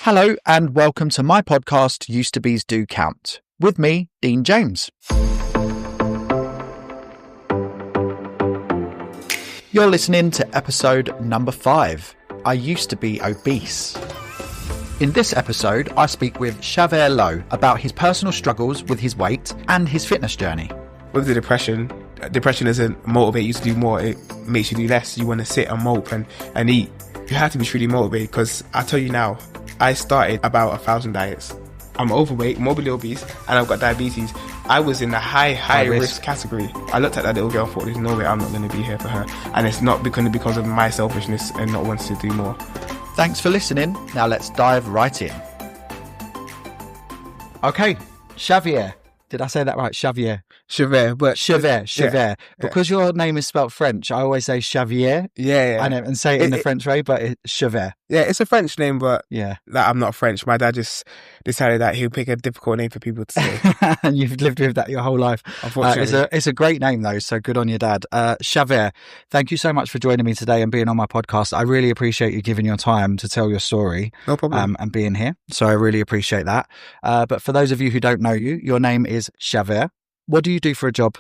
Hello and welcome to my podcast, Used to Be's Do Count, with me, Dean James. You're listening to episode number 5, I Used to Be Obese. In this episode, I speak with Chavier Lowe about his personal struggles with his weight and his fitness journey. With the depression doesn't motivate you to do more, it makes you do less. You want to sit and mope and eat. You have to be truly motivated, because I tell you now, I started about 1,000 diets. I'm overweight, morbidly obese, and I've got diabetes. I was in the high risk category. I looked at that little girl and thought, there's no way I'm not going to be here for her. And it's not because of my selfishness and not wanting to do more. Thanks for listening. Now let's dive right in. Okay, Chavier. Did I say that right? Chavier. Chavier. Yeah. Because your name is spelled French, I always say Chavier. Yeah. I know, and say it in the French way, but it's Chavier. Yeah, it's a French name, but yeah, I'm not French. My dad just decided that he'll pick a difficult name for people to say. And you've lived with that your whole life. Unfortunately. It's a great name, though, so good on your dad. Chavier, thank you so much for joining me today and being on my podcast. I really appreciate you giving your time to tell your story. No problem. And being here. So I really appreciate that. But for those of you who don't know you, your name is Chavier. What do you do for a job?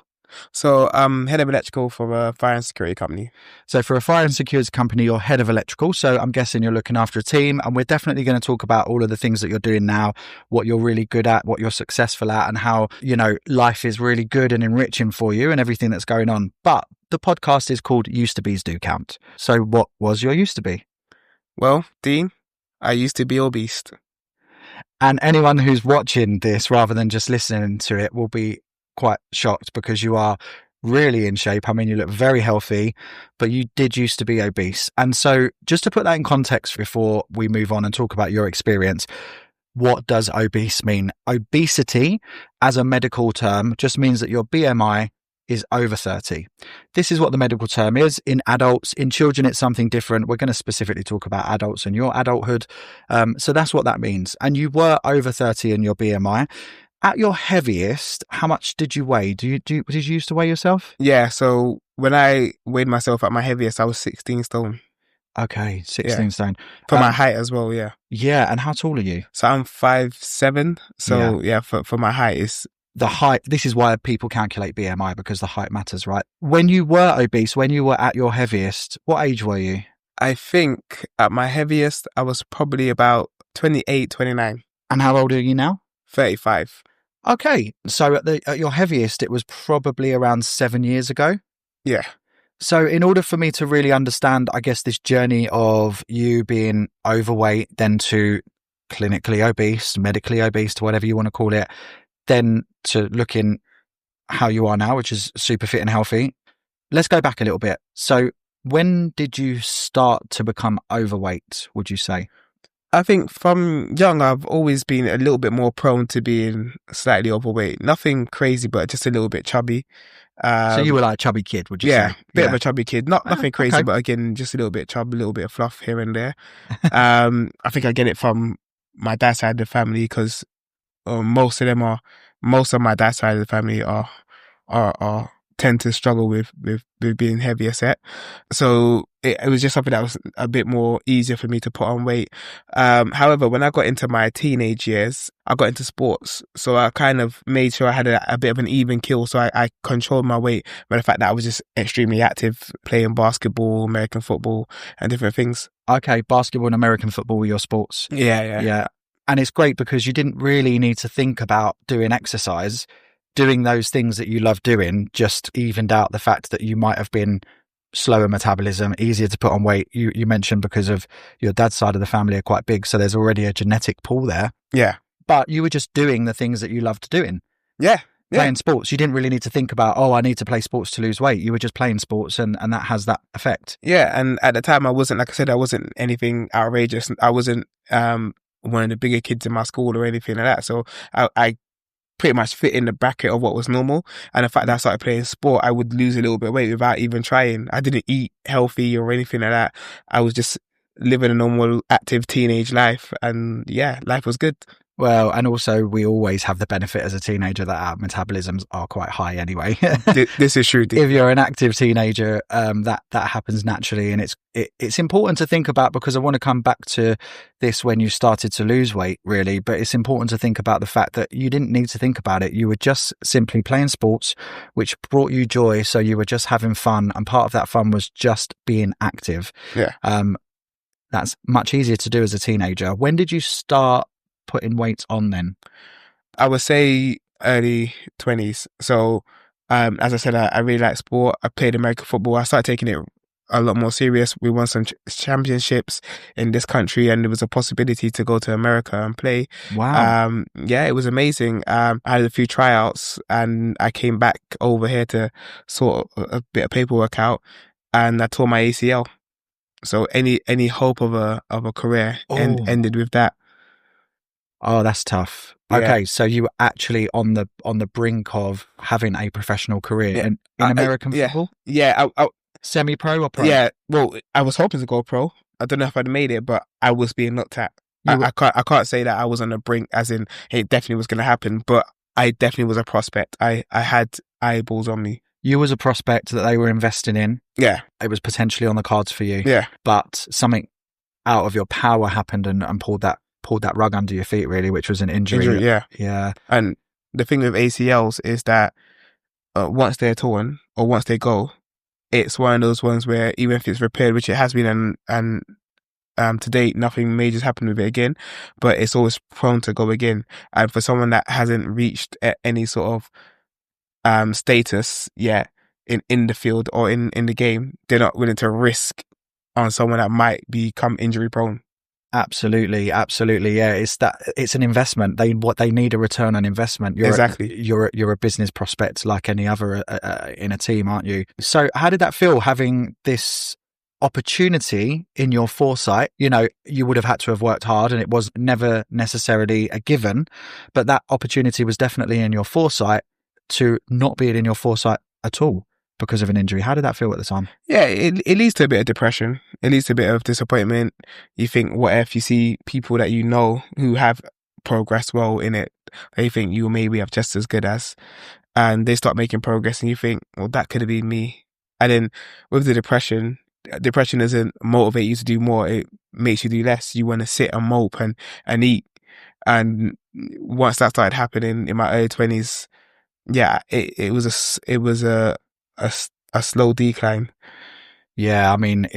So I'm head of electrical for a fire and security company. So for a fire and security company, you're head of electrical. So I'm guessing you're looking after a team, and we're definitely going to talk about all of the things that you're doing now, what you're really good at, what you're successful at, and how, life is really good and enriching for you and everything that's going on. But the podcast is called Used to Be's Do Count. So what was your used to be? Well, Dean, I used to be obese. And anyone who's watching this rather than just listening to it will be quite shocked, because you are really in shape. I mean, you look very healthy, but you did used to be obese. And so just to put that in context before we move on and talk about your experience, what does obese mean? Obesity, as a medical term, just means that your BMI is over 30. This is what the medical term is. In adults, in children, it's something different. We're going to specifically talk about adults and your adulthood. So that's what that means. And you were over 30 in your BMI. At your heaviest, how much did you weigh? Did you used to weigh yourself? Yeah, so when I weighed myself at my heaviest, I was 16 stone. Okay, 16 stone. For my height as well, yeah. Yeah, and how tall are you? So I'm 5'7". So for my height, it's... The height, this is why people calculate BMI, because the height matters, right? When you were obese, when you were at your heaviest, what age were you? I think at my heaviest, I was probably about 28, 29. And how old are you now? 35. Okay, so at your heaviest, it was probably around 7 years ago? Yeah. So in order for me to really understand, I guess, this journey of you being overweight, then to clinically obese, medically obese, to whatever you want to call it, then to looking how you are now, which is super fit and healthy, let's go back a little bit. So when did you start to become overweight, would you say? I think from young, I've always been a little bit more prone to being slightly overweight. Nothing crazy, but just a little bit chubby. So you were like a chubby kid, would you say? Yeah, bit of a chubby kid. Nothing crazy, okay. But again, just a little bit of chub, a little bit of fluff here and there. I think I get it from my dad's side of the family, because most of my dad's side of the family are tend to struggle with being heavier set. So it was just something that was a bit more easier for me to put on weight. However, when I got into my teenage years, I got into sports. So I kind of made sure I had a bit of an even kill. So I controlled my weight by the fact that I was just extremely active, playing basketball, American football, and different things. Okay, basketball and American football were your sports. Yeah. And it's great because you didn't really need to think about doing exercise. Doing those things that you love doing just evened out the fact that you might have been slower metabolism, easier to put on weight. You mentioned because of your dad's side of the family are quite big, so there's already a genetic pool there. Yeah. But you were just doing the things that you loved doing. Yeah. Playing sports. You didn't really need to think about, I need to play sports to lose weight. You were just playing sports and that has that effect. Yeah. And at the time, I wasn't anything outrageous. I wasn't one of the bigger kids in my school or anything like that. So I pretty much fit in the bracket of what was normal. And the fact that I started playing sport, I would lose a little bit of weight without even trying. I didn't eat healthy or anything like that. I was just living a normal, active teenage life. And yeah, life was good. Well, and also we always have the benefit as a teenager that our metabolisms are quite high anyway. This is true. If you're an active teenager, that happens naturally, and it's important to think about, because I want to come back to this when you started to lose weight, really. But it's important to think about the fact that you didn't need to think about it. You were just simply playing sports, which brought you joy. So you were just having fun, and part of that fun was just being active. Yeah. That's much easier to do as a teenager. When did you start putting weight on then? I would say early 20s. So, as I said, I really like sport. I played American football. I started taking it a lot more serious. We won some championships in this country, and there was a possibility to go to America and play. Wow. Yeah, it was amazing. I had a few tryouts, and I came back over here to sort a bit of paperwork out, and I tore my ACL. So any hope of a career ended with that. Oh, that's tough. Yeah. Okay, so you were actually on the brink of having a professional career in American football? Yeah, Semi-pro or pro? Yeah, well, I was hoping to go pro. I don't know if I'd made it, but I was being looked at. I can't say that I was on the brink, as in it definitely was going to happen, but I definitely was a prospect. I had eyeballs on me. You was a prospect that they were investing in. Yeah. It was potentially on the cards for you. Yeah. But something out of your power happened and pulled that rug under your feet, really, which was an injury. Yeah. Yeah. And the thing with ACLs is that once they're torn or once they go, it's one of those ones where even if it's repaired, which it has been, and to date, nothing major's happened with it again, but it's always prone to go again. And for someone that hasn't reached any sort of status yet in the field or in the game, they're not willing to risk on someone that might become injury prone. Absolutely. Yeah, it's an investment. They need a return on investment. Exactly. You're a business prospect like any other in a team, aren't you? So how did that feel, having this opportunity in your foresight? You know, you would have had to have worked hard, and it was never necessarily a given, but that opportunity was definitely in your foresight, to not be in your foresight at all because of an injury. How did that feel at the time? Yeah, it leads to a bit of depression. It leads to a bit of disappointment. You think, what if you see people that you know who have progressed well in it, they think you maybe have just as good as, and they start making progress, and you think, well, that could have been me. And then with the depression doesn't motivate you to do more. It makes you do less. You want to sit and mope and eat. And once that started happening in my early 20s, yeah, it was a slow decline. Yeah, I mean,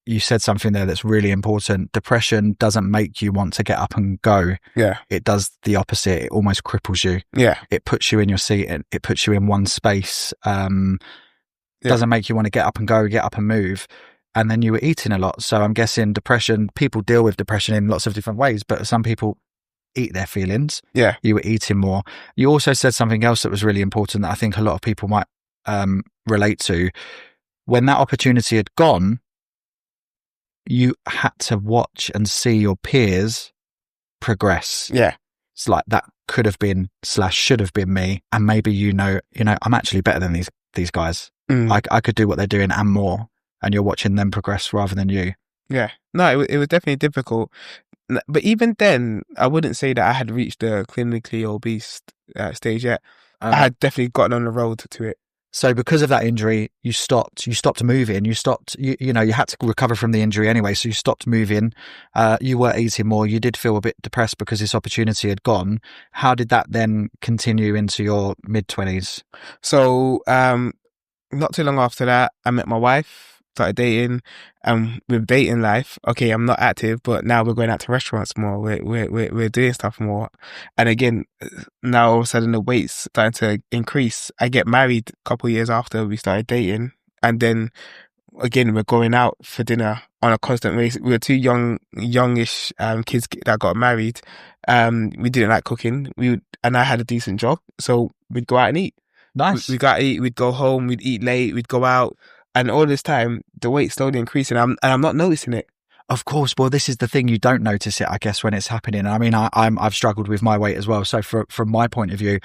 you said something there that's really important. Depression doesn't make you want to get up and go. Yeah. It does the opposite. It almost cripples you. Yeah. It puts you in your seat, and it puts you in one space. Doesn't make you want to get up and go, get up and move. And then you were eating a lot. So I'm guessing depression, people deal with depression in lots of different ways, but some people eat their feelings. Yeah. You were eating more. You also said something else that was really important that I think a lot of people might relate to. When that opportunity had gone, you had to watch and see your peers progress. Yeah. It's like that could have been / should have been me. And maybe, you know, I'm actually better than these guys. I could do what they're doing and more. And you're watching them progress rather than you. Yeah. No, it was definitely difficult. But even then, I wouldn't say that I had reached the clinically obese stage yet. I had definitely gotten on the road to it. So because of that injury, you stopped moving. You had to recover from the injury anyway. So you stopped moving. You were eating more. You did feel a bit depressed because this opportunity had gone. How did that then continue into your mid-20s? So, not too long after that, I met my wife, started dating, and with dating life, okay, I'm not active, but now we're going out to restaurants more. We're doing stuff more, and again, now all of a sudden the weight's starting to increase. I get married a couple of years after we started dating, and then again we're going out for dinner on a constant basis. We were two youngish kids that got married. We didn't like cooking. And I had a decent job, so we'd go out and eat. Nice. We'd go out and eat. We'd go home. We'd eat late. We'd go out. And all this time, the weight's slowly increasing. I'm not noticing it. Of course. Well, this is the thing. You don't notice it, I guess, when it's happening. I mean, I've struggled with my weight as well. So from my point of view,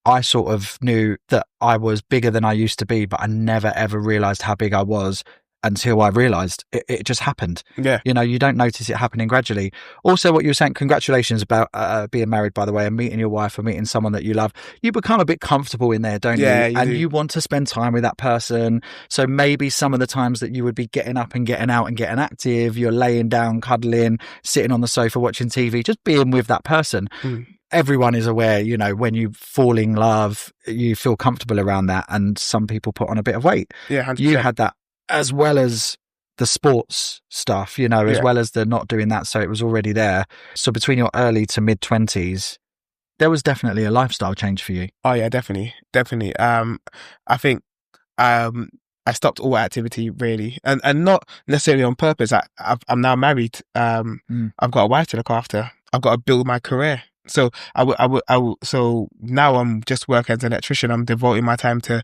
I sort of knew that I was bigger than I used to be, but I never ever realized how big I was until I realized it just happened. Yeah. You know, you don't notice it happening gradually. Also, what you were saying, congratulations about being married, by the way, and meeting your wife or meeting someone that you love. You become a bit comfortable in there, don't Yeah, you? you And do. you want to spend time with that person. So maybe some of the times that you would be getting up and getting out and getting active, you're laying down, cuddling, sitting on the sofa, watching TV, just being with that person. Mm. Everyone is aware, you know, when you fall in love, you feel comfortable around that. And some people put on a bit of weight. Yeah, You 100%. had that as well as the sports stuff, you know, as Yeah. well as the not doing that. So it was already there. So between your early to mid 20s, there was definitely a lifestyle change for you. Oh yeah, definitely, definitely. I think I stopped all activity really, and not necessarily on purpose. I'm now married. I've got a wife to look after. I've got to build my career. So so now I'm just working as an electrician. I'm devoting my time to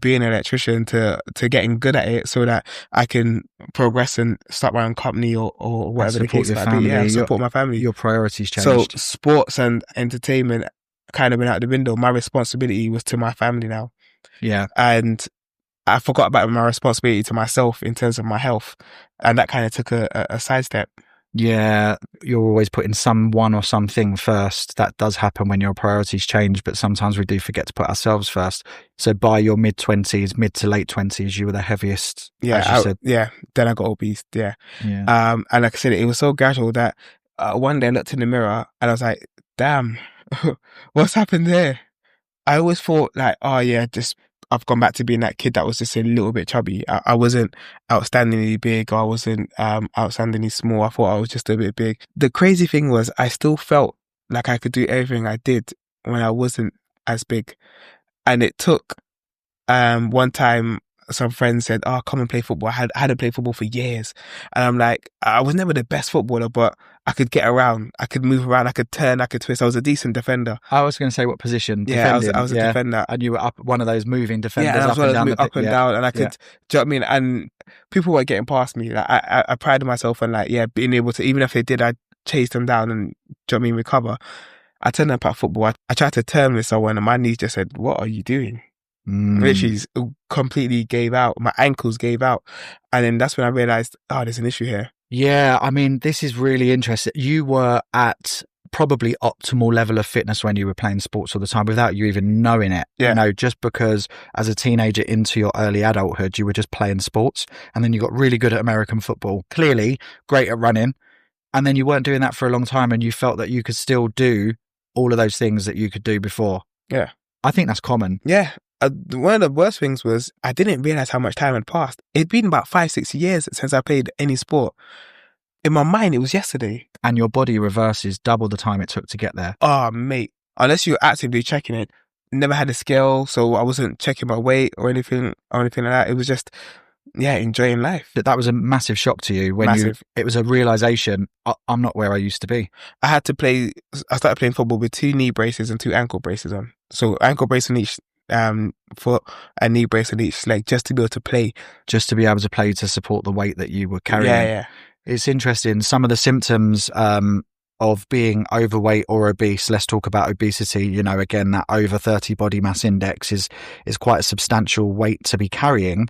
being an electrician, to getting good at it, so that I can progress and start my own company or whatever the support case your might be. Yeah, family. and support my family. Your priorities So changed. sports and entertainment kind of went out the window. My responsibility was to my family now, Yeah. and I forgot about my responsibility to myself in terms of my health, and that kind of took a sidestep. Yeah, you're always putting someone or something first. That does happen when your priorities change, but sometimes we do forget to put ourselves first. So by your mid to late 20s, you were the heaviest, as you said. Yeah. Then I got obese. Yeah. Yeah. And like I said, it was so gradual that one day I looked in the mirror and I was like, "Damn, what's happened there?" I always thought like, "Oh yeah, just I've gone back to being that kid that was just a little bit chubby. I wasn't outstandingly big. Or I wasn't outstandingly small. I thought I was just a bit big." The crazy thing was, I still felt like I could do everything I did when I wasn't as big, and it took one time some friends said, "Oh, come and play football." I hadn't played football for years, and I'm like, I was never the best footballer, but I could get around, I could move around, I could turn, I could twist. I was a decent defender. I was going to say what position? Yeah, Defending. I was a defender. And you were up one of those moving Yeah, and defenders I was up one and of down those the pitch. up and Yeah. down, and I Yeah. could, do you know what I mean? And people were getting past me. Like I prided myself on like, yeah, being able to, even if they did, I chase them down and, do you know what I mean, recover. I turned up at football. I tried to turn with someone, and my knees just said, "What are you doing?" Literally completely gave out. My ankles gave out, and then that's when I realized, oh, there's an issue here. Yeah, I mean, this is really interesting. You were at probably optimal level of fitness when you were playing sports all the time without you even knowing it. Yeah. You know, just because as a teenager into your early adulthood, you were just playing sports and then you got really good at American football. Clearly great at running. And then you weren't doing that for a long time and you felt that you could still do all of those things that you could do before. Yeah. I think that's common. Yeah. One of the worst things was I didn't realize how much time had passed. It'd been about 5-6 years since I played any sport. In my mind, it was yesterday. And your body reverses double the time it took to get there. Oh, mate. Unless you're actively checking it. Never had a scale, so I wasn't checking my weight or anything like that. It was just, yeah, enjoying life. That was a massive shock to you when Massive. it was a realization, I'm not where I used to be. I started playing football with 2 knee braces and 2 ankle braces on. So ankle brace on each foot and knee brace on each leg, just to be able to play. Just to be able to play to support the weight that you were carrying. Yeah. It's interesting. Some of the symptoms of being overweight or obese, let's talk about obesity. You know, again, that over 30 body mass index is quite a substantial weight to be carrying.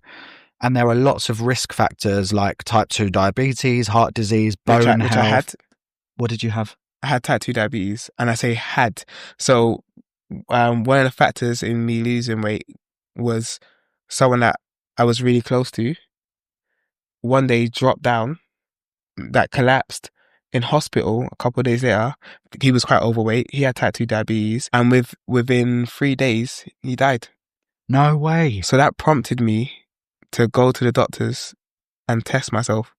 And there are lots of risk factors like type 2 diabetes, heart disease, bone health. Which I had. What did you have? I had type 2 diabetes, and I say had. So one of the factors in me losing weight was someone that I was really close to one day dropped down, that collapsed in hospital a couple of days later. He was quite overweight. He had type 2 diabetes, and within 3 days, he died. No way. So that prompted me to go to the doctors and test myself.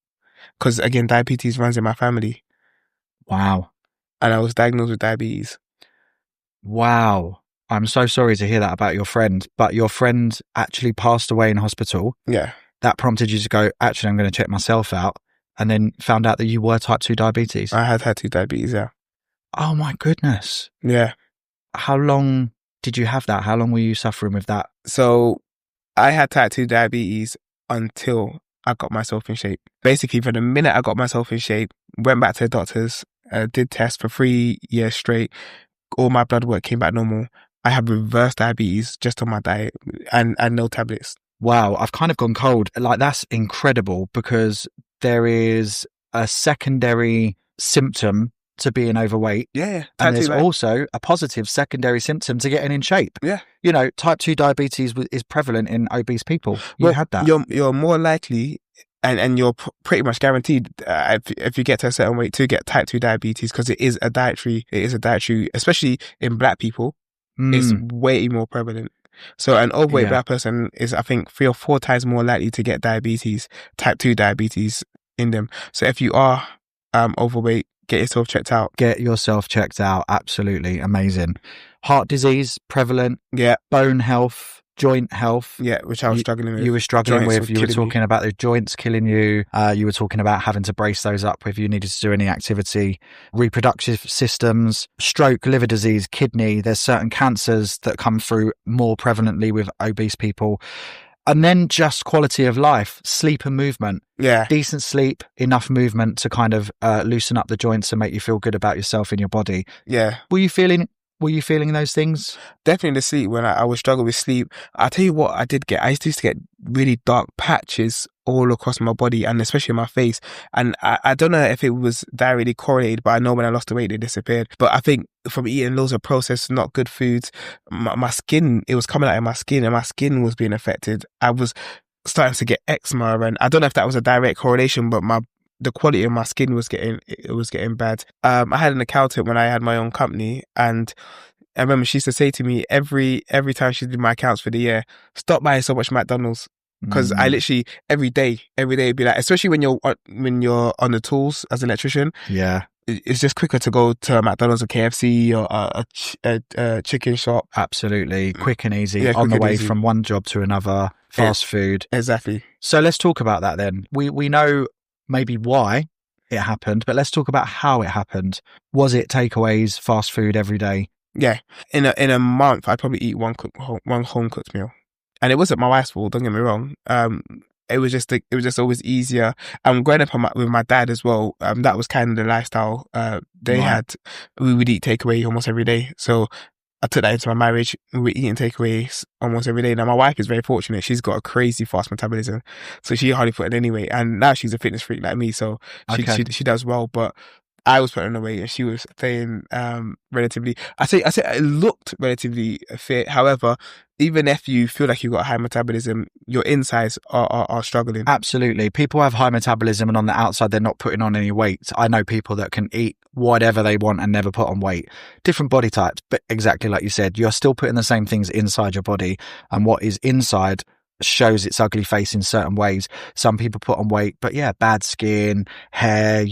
Because again, diabetes runs in my family. Wow. And I was diagnosed with diabetes. Wow. I'm so sorry to hear that about your friend, but your friend actually passed away in hospital. Yeah. That prompted you to go, actually, I'm going to check myself out, and then found out that you were type 2 diabetes. I had type 2 diabetes, yeah. Oh my goodness. Yeah. How long did you have that? How long were you suffering with that? So I had type 2 diabetes until I got myself in shape. Basically, from the minute I got myself in shape, went back to the doctors, did tests for 3 years straight. All my blood work came back normal. I had reverse diabetes just on my diet and no tablets. Wow, I've kind of gone cold. Like, that's incredible, because there is a secondary symptom to being overweight. Yeah, And type 2 there's also a positive secondary symptom to getting in shape. Yeah. You know, type 2 diabetes is prevalent in obese people. You Well, had that. you're more likely, and you're pretty much guaranteed, if you get to a certain weight, to get type 2 diabetes, because it is a dietary, especially in black people, it's way more prevalent. So an overweight black person is, I think, 3 or 4 times more likely to get diabetes, type 2 diabetes in them. So if you are overweight, get yourself checked out. Get yourself checked out. Absolutely amazing. Heart disease, prevalent. Yeah. Bone health, joint health. Yeah, which I was struggling with. You were struggling Joints with. You were talking about the joints killing you. You were talking about having to brace those up if you needed to do any activity. Reproductive systems, stroke, liver disease, kidney. There's certain cancers that come through more prevalently with obese people. And then just quality of life, sleep and movement. Yeah. Decent sleep, enough movement to kind of loosen up the joints and make you feel good about yourself and your body. Yeah. Were you feeling those things? Definitely the sleep. When I would struggle with sleep, I'll tell you what I did get. I used to get really dark patches all across my body, and especially my face. And I don't know if it was directly correlated, but I know when I lost the weight, they disappeared. But I think from eating loads of processed, not good foods, my skin, it was coming out in my skin, and my skin was being affected. I was starting to get eczema, and I don't know if that was a direct correlation, but the quality of my skin was getting bad. I had an accountant when I had my own company, and I remember she used to say to me every time she did my accounts for the year, stop buying so much McDonald's. Because I literally every day would be like, especially when you're on the tools as an electrician. Yeah. It's just quicker to go to a McDonald's or KFC or a chicken shop. Absolutely. Quick and easy, on the way from one job to another, fast food. Exactly. So let's talk about that then. We know maybe why it happened, but let's talk about how it happened. Was it takeaways, fast food every day? Yeah. In a month, I'd probably eat one home cooked meal. And it wasn't my wife's fault, don't get me wrong. It was just always easier. Growing up with my dad as well, that was kind of the lifestyle they had. We would eat takeaway almost every day. So I took that into my marriage. We were eating takeaways almost every day. Now, my wife is very fortunate. She's got a crazy fast metabolism. So she hardly put it anyway. And now she's a fitness freak like me. So she does well. But I was putting on weight and she was staying relatively, I say it looked relatively fit. However, even if you feel like you've got a high metabolism, your insides are struggling. Absolutely. People have high metabolism and on the outside they're not putting on any weight. I know people that can eat whatever they want and never put on weight. Different body types, but exactly like you said, you're still putting the same things inside your body, and what is inside shows its ugly face in certain ways. Some people put on weight, but yeah, bad skin, hair,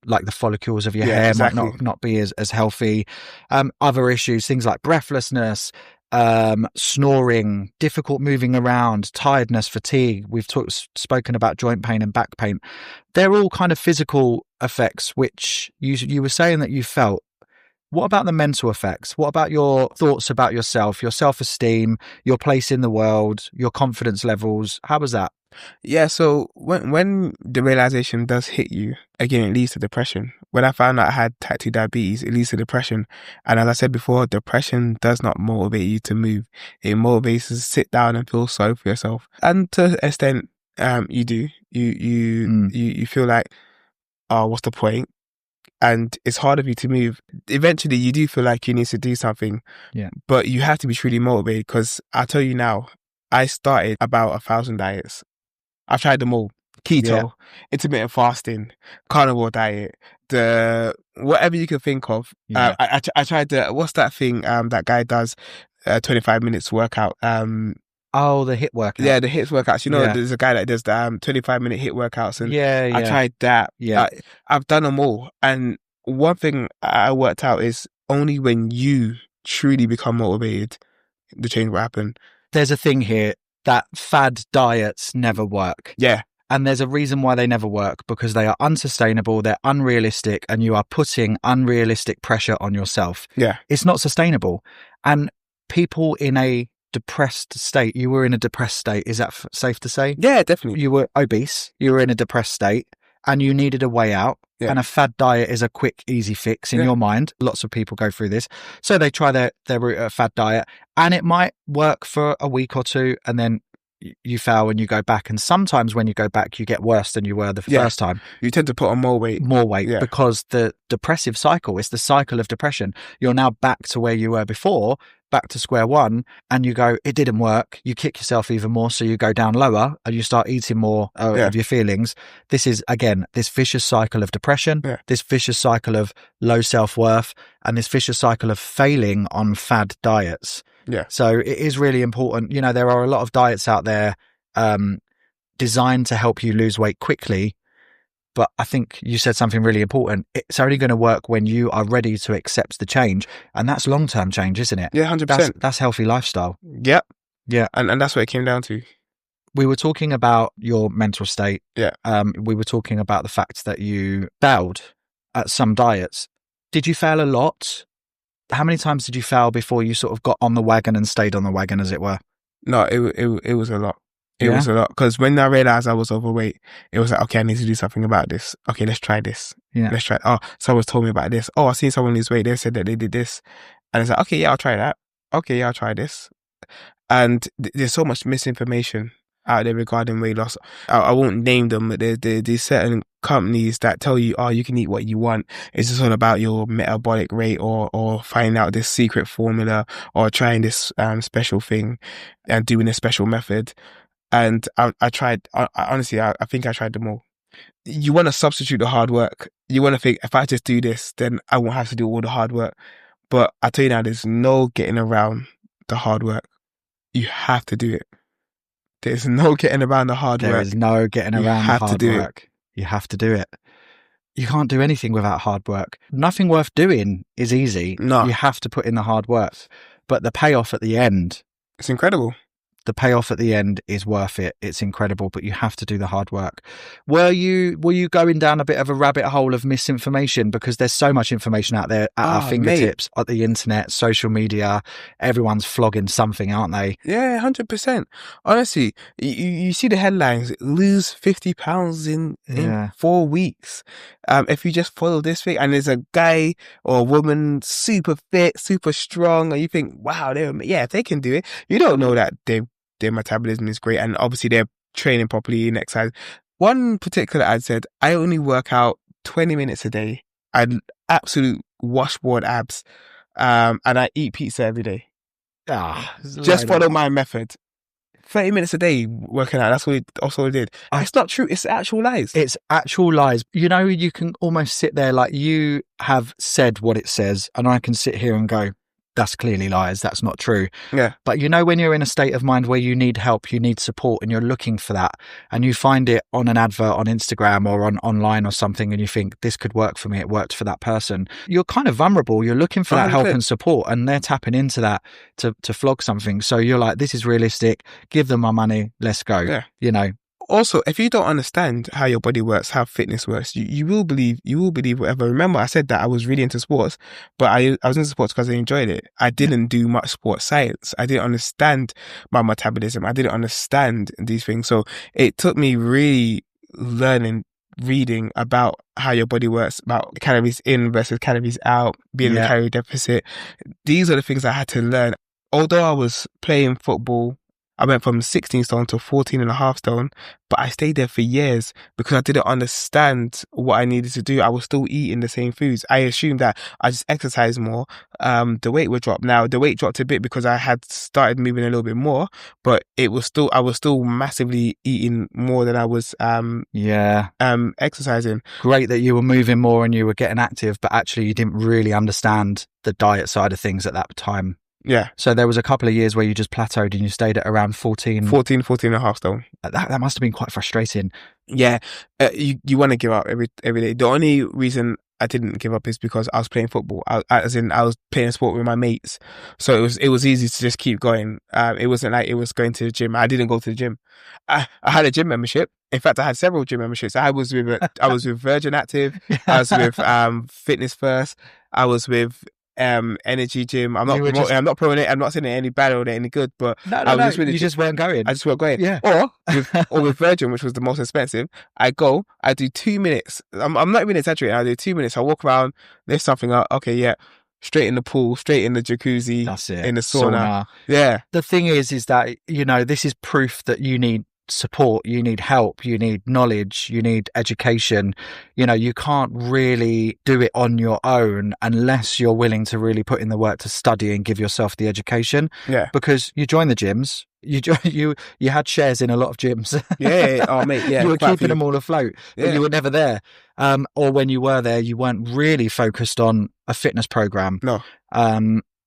like the follicles of your hair exactly. might not be as healthy. Other issues, things like breathlessness, snoring, difficult moving around, tiredness, fatigue. We've spoken about joint pain and back pain. They're all kind of physical effects which you were saying that you felt. What about the mental effects? What about your thoughts about yourself, your self-esteem, your place in the world, your confidence levels? How was that? Yeah, so when the realization does hit you, again, it leads to depression. When I found out I had type 2 diabetes, it leads to depression. And as I said before, depression does not motivate you to move. It motivates you to sit down and feel sorry for yourself. And to an extent, you do. You feel like, oh, what's the point? And it's hard for you to move. Eventually, you do feel like you need to do something. Yeah. But you have to be truly motivated, because I'll tell you now, I started about 1,000 diets. I've tried them all. Keto, intermittent fasting, carnivore diet, whatever you can think of. Yeah. I tried what's that thing that guy does, 25 minutes workout. Oh, the HIIT workout. Yeah, the HIIT workouts. There's a guy that does the 25-minute HIIT workouts, and I tried that. Yeah, I've done them all, and one thing I worked out is only when you truly become motivated, the change will happen. There's a thing here that fad diets never work. Yeah. And there's a reason why they never work, because they are unsustainable, they're unrealistic, and you are putting unrealistic pressure on yourself. Yeah. It's not sustainable. And people in a depressed state, you were in a depressed state, is that safe to say? Yeah, definitely. You were obese, you were in a depressed state, and you needed a way out. Yeah. And a fad diet is a quick, easy fix in your mind. Lots of people go through this. So they try their route at a fad diet, and it might work for a week or two, and then you fail and you go back. And sometimes when you go back, you get worse than you were the Yeah. first time. You tend to put on more weight. Yeah. Because the depressive cycle, it's the cycle of depression. You're now back to where you were before, back to square one, and you go, it didn't work. You kick yourself even more. So you go down lower and you start eating more of your feelings. This is, again, this vicious cycle of depression, this vicious cycle of low self-worth, and this vicious cycle of failing on fad diets. Yeah. So it is really important. You know, there are a lot of diets out there designed to help you lose weight quickly. But I think you said something really important. It's only going to work when you are ready to accept the change. And that's long-term change, isn't it? Yeah, 100%. That's healthy lifestyle. Yep. Yeah. And that's what it came down to. We were talking about your mental state. Yeah. We were talking about the fact that you failed at some diets. Did you fail a lot? How many times did you fail before you sort of got on the wagon and stayed on the wagon, as it were? No, it was a lot. It was a lot. Because when I realized I was overweight, it was like, okay, I need to do something about this. Okay, let's try this. Yeah. Let's try. Oh, someone's told me about this. Oh, I seen someone lose weight. They said that they did this. And it's like, okay, yeah, I'll try that. Okay, yeah, I'll try this. And there's so much misinformation out there regarding weight loss. I won't name them, but there's certain companies that tell you, oh, you can eat what you want. It's just all about your metabolic rate or finding out this secret formula or trying this special thing and doing a special method. And I tried, honestly, I think I tried them all. You want to substitute the hard work. You want to think, if I just do this, then I won't have to do all the hard work. But I tell you now, there's no getting around the hard work. You have to do it. There's no getting around the hard work. There is no getting around the hard work. You have to do it. You can't do anything without hard work. Nothing worth doing is easy. No. You have to put in the hard work. But the payoff at the end, it's incredible. The payoff at the end is worth it. It's incredible, but you have to do the hard work. Were you going down a bit of a rabbit hole of misinformation? Because there's so much information out there at our fingertips, at the internet, social media. Everyone's flogging something, aren't they? Yeah, 100%. Honestly, you see the headlines, lose 50 pounds in 4 weeks. If you just follow this thing, and there's a guy or a woman super fit, super strong, and you think, wow, if they can do it, you don't know that their metabolism is great, and obviously they're training properly in exercise. One particular ad said, I only work out 20 minutes a day. I absolute washboard abs, and I eat pizza every day. Just follow my method. 30 minutes a day working out. That's what it did. It's not true. It's actual lies. It's actual lies. You know, you can almost sit there like you have said what it says, and I can sit here and go, that's clearly lies. That's not true. Yeah. But you know, when you're in a state of mind where you need help, you need support, and you're looking for that, and you find it on an advert on Instagram or online or something, and you think, this could work for me. It worked for that person. You're kind of vulnerable. You're looking for that help and support, and they're tapping into that to flog something. So you're like, this is realistic. Give them my money. Let's go. Yeah. You know. Also, if you don't understand how your body works, how fitness works, you will believe whatever. Remember, I said that I was really into sports, but I was into sports because I enjoyed it. I didn't do much sports science. I didn't understand my metabolism. I didn't understand these things. So it took me really reading about how your body works, about calories in versus calories out, being in a calorie deficit. These are the things I had to learn. Although I was playing football, I went from 16 stone to 14.5 stone, but I stayed there for years because I didn't understand what I needed to do. I was still eating the same foods. I assumed that I just exercised more, the weight would drop. Now, the weight dropped a bit because I had started moving a little bit more, but I was still massively eating more than I was exercising. Great that you were moving more and you were getting active, but actually you didn't really understand the diet side of things at that time. Yeah. So there was a couple of years where you just plateaued and you stayed at around 14.5 stone. That must have been quite frustrating. Yeah. You want to give up every day. The only reason I didn't give up is because I was playing football. I was playing sport with my mates. So it was easy to just keep going. It wasn't like it was going to the gym. I didn't go to the gym. I had a gym membership. In fact, I had several gym memberships. I was with Virgin Active. I was with Fitness First. I was with Energy Gym. I'm not promoting it. I'm not saying it any bad or any good, but you just weren't going. I just weren't going. Yeah. Or with Virgin, which was the most expensive. I do 2 minutes. I'm not even exaggerating. I do 2 minutes. I walk around, lift something up. Okay, yeah. straight in the pool, straight in the jacuzzi, That's it. in the sauna. Yeah. The thing is that, you know, this is proof that you need support, you need help, you need knowledge, you need education. You know, you can't really do it on your own unless you're willing to really put in the work to study and give yourself the education. Yeah. Because you join the gyms, you had shares in a lot of gyms. Yeah. Oh, mate. Yeah. You were quite a keeping few. them all afloat, but Yeah. you were never there. Or when you were there, you weren't really focused on a fitness program. No.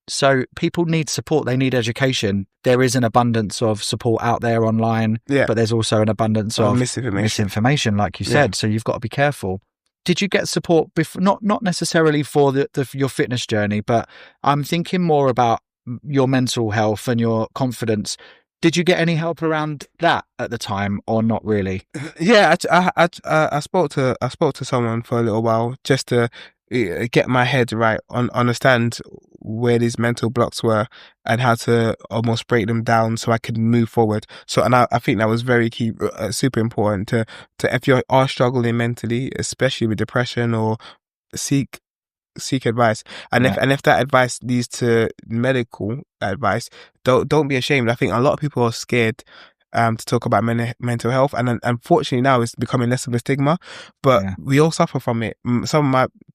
So people need support. They need education. There is an abundance of support out there online, Yeah. but there's also an abundance of misinformation, like you said. Yeah. So you've got to be careful. Did you get support before? Not necessarily for your fitness journey, but I'm thinking more about your mental health and your confidence. Did you get any help around that at the time, or not really? Yeah, I spoke to someone for a little while just to get my head right, understand where these mental blocks were and how to almost break them down so I could move forward. So, and I think that was very key, super important to if you are struggling mentally, especially with depression, or seek advice. And if that advice leads to medical advice, don't be ashamed. I think a lot of people are scared to talk about mental health, and unfortunately now it's becoming less of a stigma, but we all suffer from it.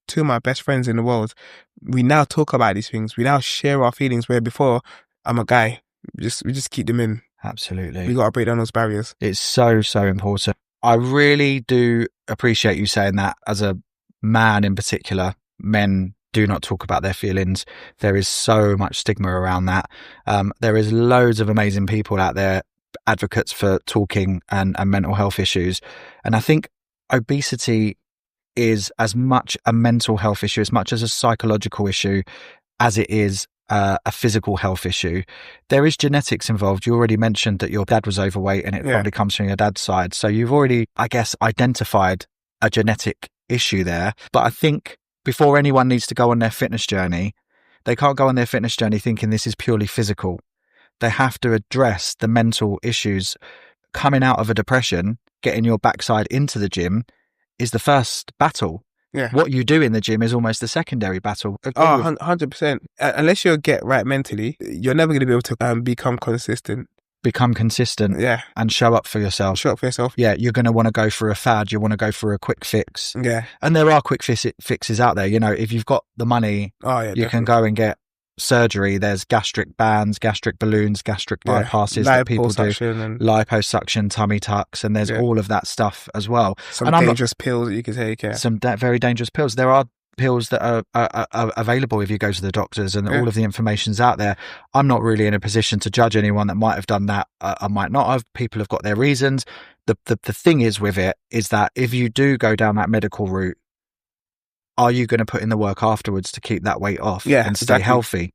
Two of my best friends in the world, we now talk about these things, we now share our feelings, where before, I'm a guy, we just keep them in. Absolutely. We got to break down those barriers. It's so important. I really do appreciate you saying that. As a man in particular, men do not talk about their feelings. There is so much stigma around that. There is loads of amazing people out there, advocates for talking and mental health issues. And I think obesity is as much a mental health issue, as much as a psychological issue, as it is a physical health issue. There is genetics involved. You already mentioned that your dad was overweight, and it probably comes from your dad's side. So you've already, I guess, identified a genetic issue there. But I think before anyone needs to go on their fitness journey, they can't go on their fitness journey thinking this is purely physical. They have to address the mental issues. Coming out of a depression, getting your backside into the gym is the first battle. Yeah. What you do in the gym is almost the secondary battle. 100%. Unless you get right mentally, you're never going to be able to become consistent. Yeah. And show up for yourself. Yeah, you're going to want to go for a fad. You want to go for a quick fix. Yeah. And there are quick fixes out there. You know, if you've got the money, you can go and get surgery. There's gastric bands, gastric balloons, gastric bypasses that people do, liposuction, tummy tucks, and there's all of that stuff as well. Some dangerous pills that you can take. Yeah. Some very dangerous pills. There are pills that are available if you go to the doctors, and all of the information's out there. I'm not really in a position to judge anyone that might have done that. I might not have. People have got their reasons. The thing is with it is that if you do go down that medical route, are you going to put in the work afterwards to keep that weight off and stay healthy?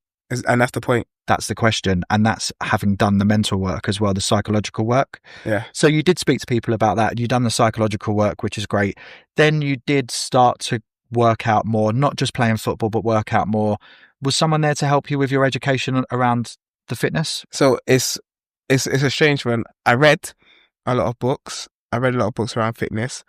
And that's the point. That's the question. And that's having done the mental work as well, the psychological work. Yeah. So you did speak to people about that. You've done the psychological work, which is great. Then you did start to work out more, not just playing football, but work out more. Was someone there to help you with your education around the fitness? So it's a strange one. I read a lot of books. Around fitness.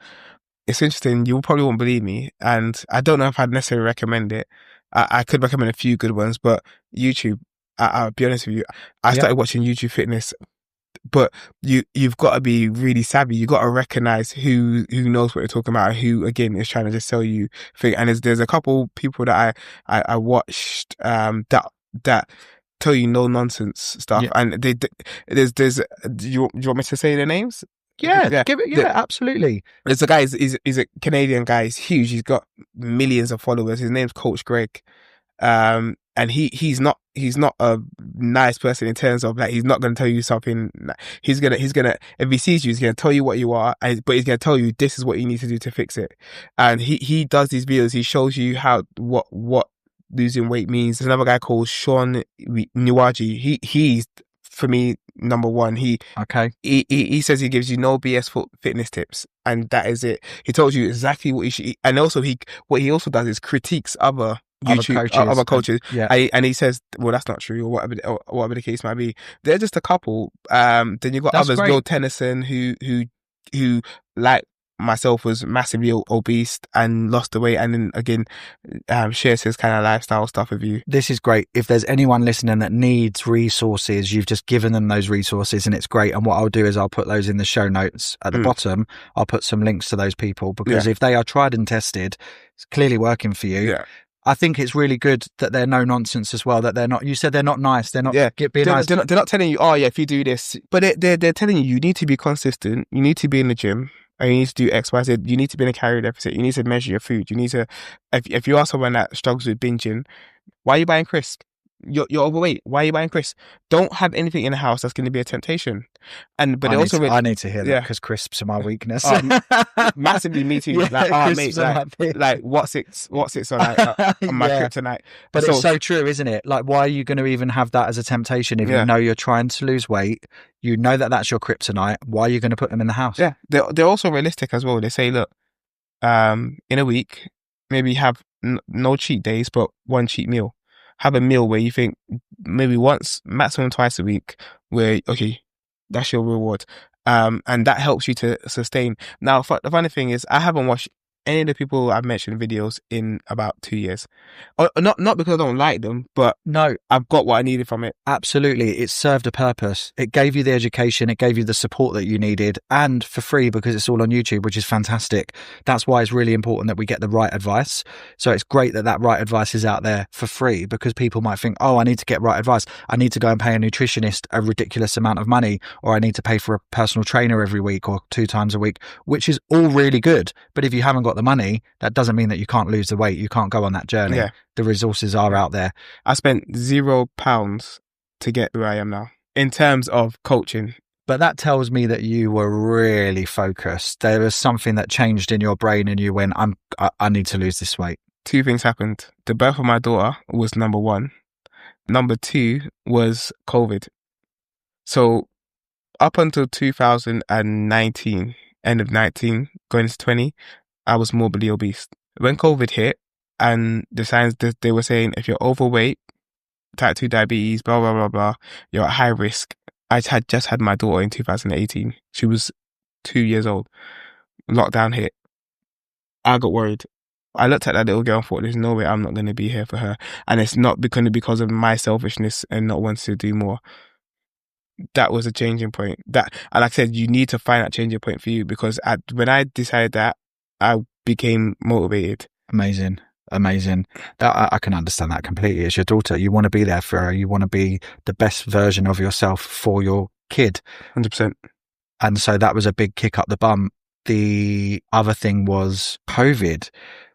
It's interesting. You probably won't believe me, and I don't know if I'd necessarily recommend it. I could recommend a few good ones, but YouTube, I'll be honest with you, I started watching YouTube fitness, but you've got to be really savvy. You've got to recognize who knows what they're talking about, who again is trying to just sell you things. And there's a couple people that I watched that tell you no nonsense stuff, and there's do you want me to say their names? Absolutely. There's a guy, he's a Canadian guy, he's huge, he's got millions of followers, his name's Coach Greg, and he's not a nice person in terms of, like, he's not going to tell you something. He's gonna if he sees you, he's going to tell you what you are, but he's going to tell you this is what you need to do to fix it. And he does these videos, he shows you how what losing weight means. There's another guy called Sean Niwaji, he's for me number one. He says he gives you no BS fitness tips, and that is it. He tells you exactly what you should eat, and also what he also does is critiques other coaches. And he says, well, that's not true, or whatever the case might be. They're just a couple. Then you've got others, Bill Tennyson, who like myself was massively obese and lost the weight, and then again, shares his kind of lifestyle stuff with you. This is great. If there's anyone listening that needs resources, you've just given them those resources and it's great. And what I'll do is I'll put those in the show notes at the bottom. I'll put some links to those people, because if they are tried and tested, it's clearly working for you. Yeah. I think it's really good that they're no nonsense as well, that they're not, you said they're not nice. They're not being nice. They're not telling you, oh yeah, if you do this, but they're telling you need to be consistent. You need to be in the gym. And you need to do X, Y, Z. You need to be in a calorie deficit. You need to measure your food. You need to, if you are someone that struggles with binging, why are you buying crisps? You're overweight. Why are you buying crisps? Don't have anything in the house that's going to be a temptation. I need to hear that, because crisps are my weakness. Massively, me too. Mate, what's it on my kryptonite? But it's so true, isn't it? Like, why are you going to even have that as a temptation if you know you're trying to lose weight? You know that that's your kryptonite. Why are you going to put them in the house? Yeah, they're also realistic as well. They say, look, in a week, maybe have no cheat days, but one cheat meal. Have a meal where you think maybe once, maximum twice a week, where, okay, that's your reward. And that helps you to sustain. Now, the funny thing is, I haven't watched any of the people I've mentioned videos in about 2 years. Not because I don't like them, but no, I've got what I needed from it. Absolutely. It served a purpose. It gave you the education. It gave you the support that you needed, and for free, because it's all on YouTube, which is fantastic. That's why it's really important that we get the right advice. So it's great that right advice is out there for free, because people might think, oh, I need to get right advice. I need to go and pay a nutritionist a ridiculous amount of money, or I need to pay for a personal trainer every week or 2 times a week, which is all really good. But if you haven't got the money, that doesn't mean that you can't lose the weight. You can't go on that journey. Yeah. The resources are out there. I spent £0 to get where I am now in terms of coaching. But that tells me that you were really focused. There was something that changed in your brain and you went, I need to lose this weight. 2 things happened. The birth of my daughter was number 1. Number 2 was COVID. So up until 2019, end of 19, going into 20, I was morbidly obese. When COVID hit and the signs that they were saying, if you're overweight, type 2 diabetes, blah, blah, blah, blah, you're at high risk. I had just had my daughter in 2018. She was 2 years old. Lockdown hit. I got worried. I looked at that little girl and thought, there's no way I'm not going to be here for her. And it's not because of my selfishness and not wanting to do more. That was a changing point. And like I said, you need to find that changing point for you, because when I decided that, I became motivated. Amazing. I can understand that completely. It's your daughter. You want to be there for her. You want to be the best version of yourself for your kid. 100%. And so that was a big kick up the bum. The other thing was COVID,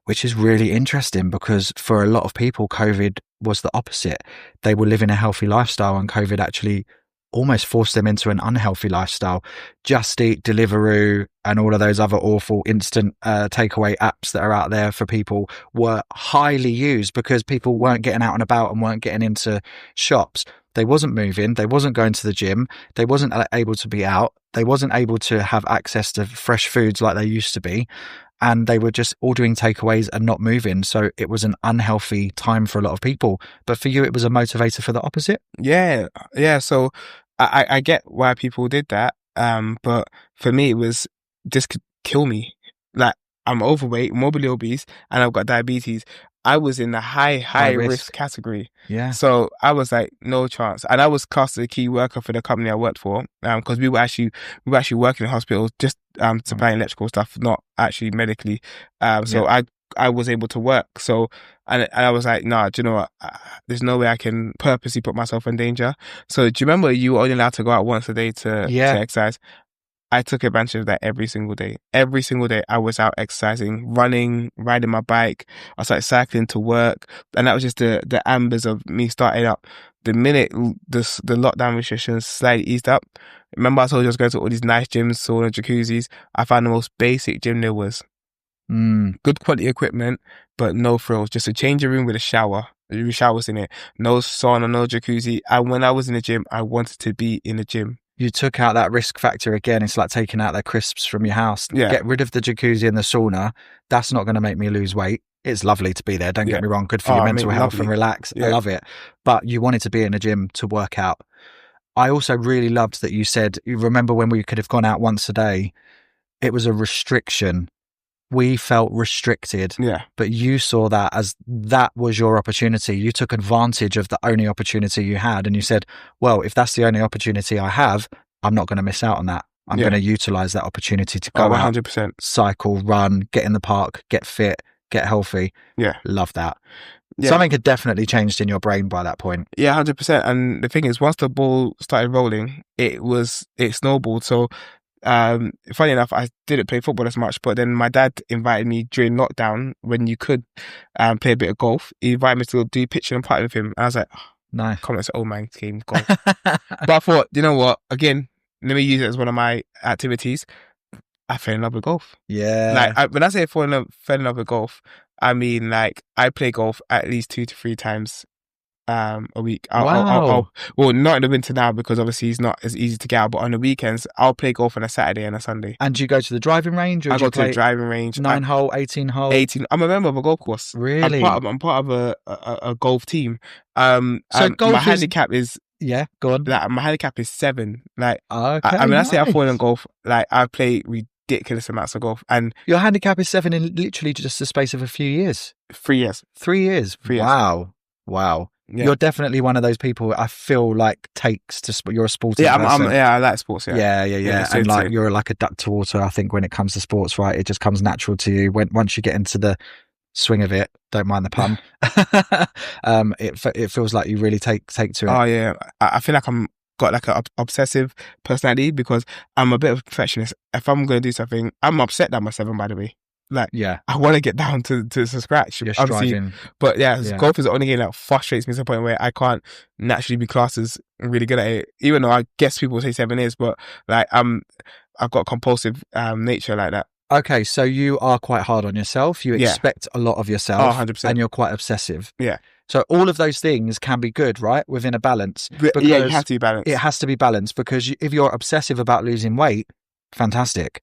which is really interesting, because for a lot of people, COVID was the opposite. They were living a healthy lifestyle, and COVID actually almost forced them into an unhealthy lifestyle. Just Eat, Deliveroo, and all of those other awful instant takeaway apps that are out there for people were highly used, because people weren't getting out and about and weren't getting into shops. They wasn't moving. They wasn't going to the gym. They wasn't able to be out. They wasn't able to have access to fresh foods like they used to be. And they were just ordering takeaways and not moving. So it was an unhealthy time for a lot of people. But for you, it was a motivator for the opposite? Yeah. So I get why people did that. But for me, it was just could kill me. Like, I'm overweight, morbidly obese, and I've got diabetes. I was in the high risk category. Yeah. So I was like, no chance. And I was cast as a key worker for the company I worked for, because we were actually working in hospitals, just supplying electrical stuff, not actually medically. So I was able to work. So and I was like, nah, do you know what? There's no way I can purposely put myself in danger. So do you remember you were only allowed to go out once a day to exercise? I took advantage of that every single day. Every single day I was out exercising, running, riding my bike. I started cycling to work. And that was just the ambers of me starting up. The minute the lockdown restrictions slightly eased up, remember I told you I was going to all these nice gyms, sauna, jacuzzis. I found the most basic gym there was. Good quality equipment, but no frills. Just a changing room with a shower. Showers in it. No sauna, no jacuzzi. And when I was in the gym, I wanted to be in the gym. You took out that risk factor again. It's like taking out the crisps from your house. Yeah. Get rid of the jacuzzi and the sauna. That's not going to make me lose weight. It's lovely to be there. Don't get me wrong. Good for your mental health and relax. I love it. But you wanted to be in a gym to work out. I also really loved that you said, you remember when we could have gone out once a day. it was a restriction. We felt restricted, Yeah. but you saw that as that was your opportunity. You took advantage of the only opportunity you had, and you said, well, if that's the only opportunity I have, I'm not going to miss out on that. I'm going to utilize that opportunity to go out, 100%. cycle, run, get in the park, get fit, get healthy. Yeah. Love that. Yeah. Something had definitely changed in your brain by that point. Yeah, 100%. And the thing is, once the ball started rolling, it snowballed. So, funny enough, I didn't play football as much, but then my dad invited me during lockdown when you could play a bit of golf. He invited me to do pitching and putting with him. And I was like, Nice. come on, it's an old man game, golf. But I thought, you know what? Again, let me use it as one of my activities. I fell in love with golf. Yeah. Like, when I say fell in love with golf, I mean, like, I play golf at least 2 to 3 times a week. Wow. Well, not in the winter now because obviously it's not as easy to get out, but on the weekends, I'll play golf on a Saturday and a Sunday. And do you go to the driving range? Or I do you go to the play driving range. 9-hole, 18-hole? 18. I'm a member of a golf course. Really? I'm part of a golf team. So golf my is... handicap is... Yeah, go on. Like, my handicap is 7. Like, okay, I mean, I say I nice. fall in golf. Like, I play ridiculous amounts of golf, and your handicap is 7 in literally just the space of a few years. 3 years. 3 years. 3 years. Wow. Yeah. You're definitely one of those people I feel like takes to you're a sporty person. I like sports. Yeah. And like you're like a duck to water. I think when it comes to sports, right, it just comes natural to you. Once you get into the swing of it, don't mind the pun. It feels like you really take to it. Oh yeah, I feel like got like an obsessive personality because I'm a bit of a perfectionist. If I'm going to do something, I'm upset that I'm a 7, by the way. Like, yeah, I want to get down to scratch. You're striving. But yeah, golf is the only game that frustrates me to the point where I can't naturally be classed as really good at it. Even though I guess people say 7 is, but like I've got compulsive nature like that. Okay, so you are quite hard on yourself. You expect a lot of yourself. 100%. And you're quite obsessive. Yeah. So all of those things can be good, right? Within a balance. But yeah, you have to be balanced. It has to be balanced because if you're obsessive about losing weight, fantastic.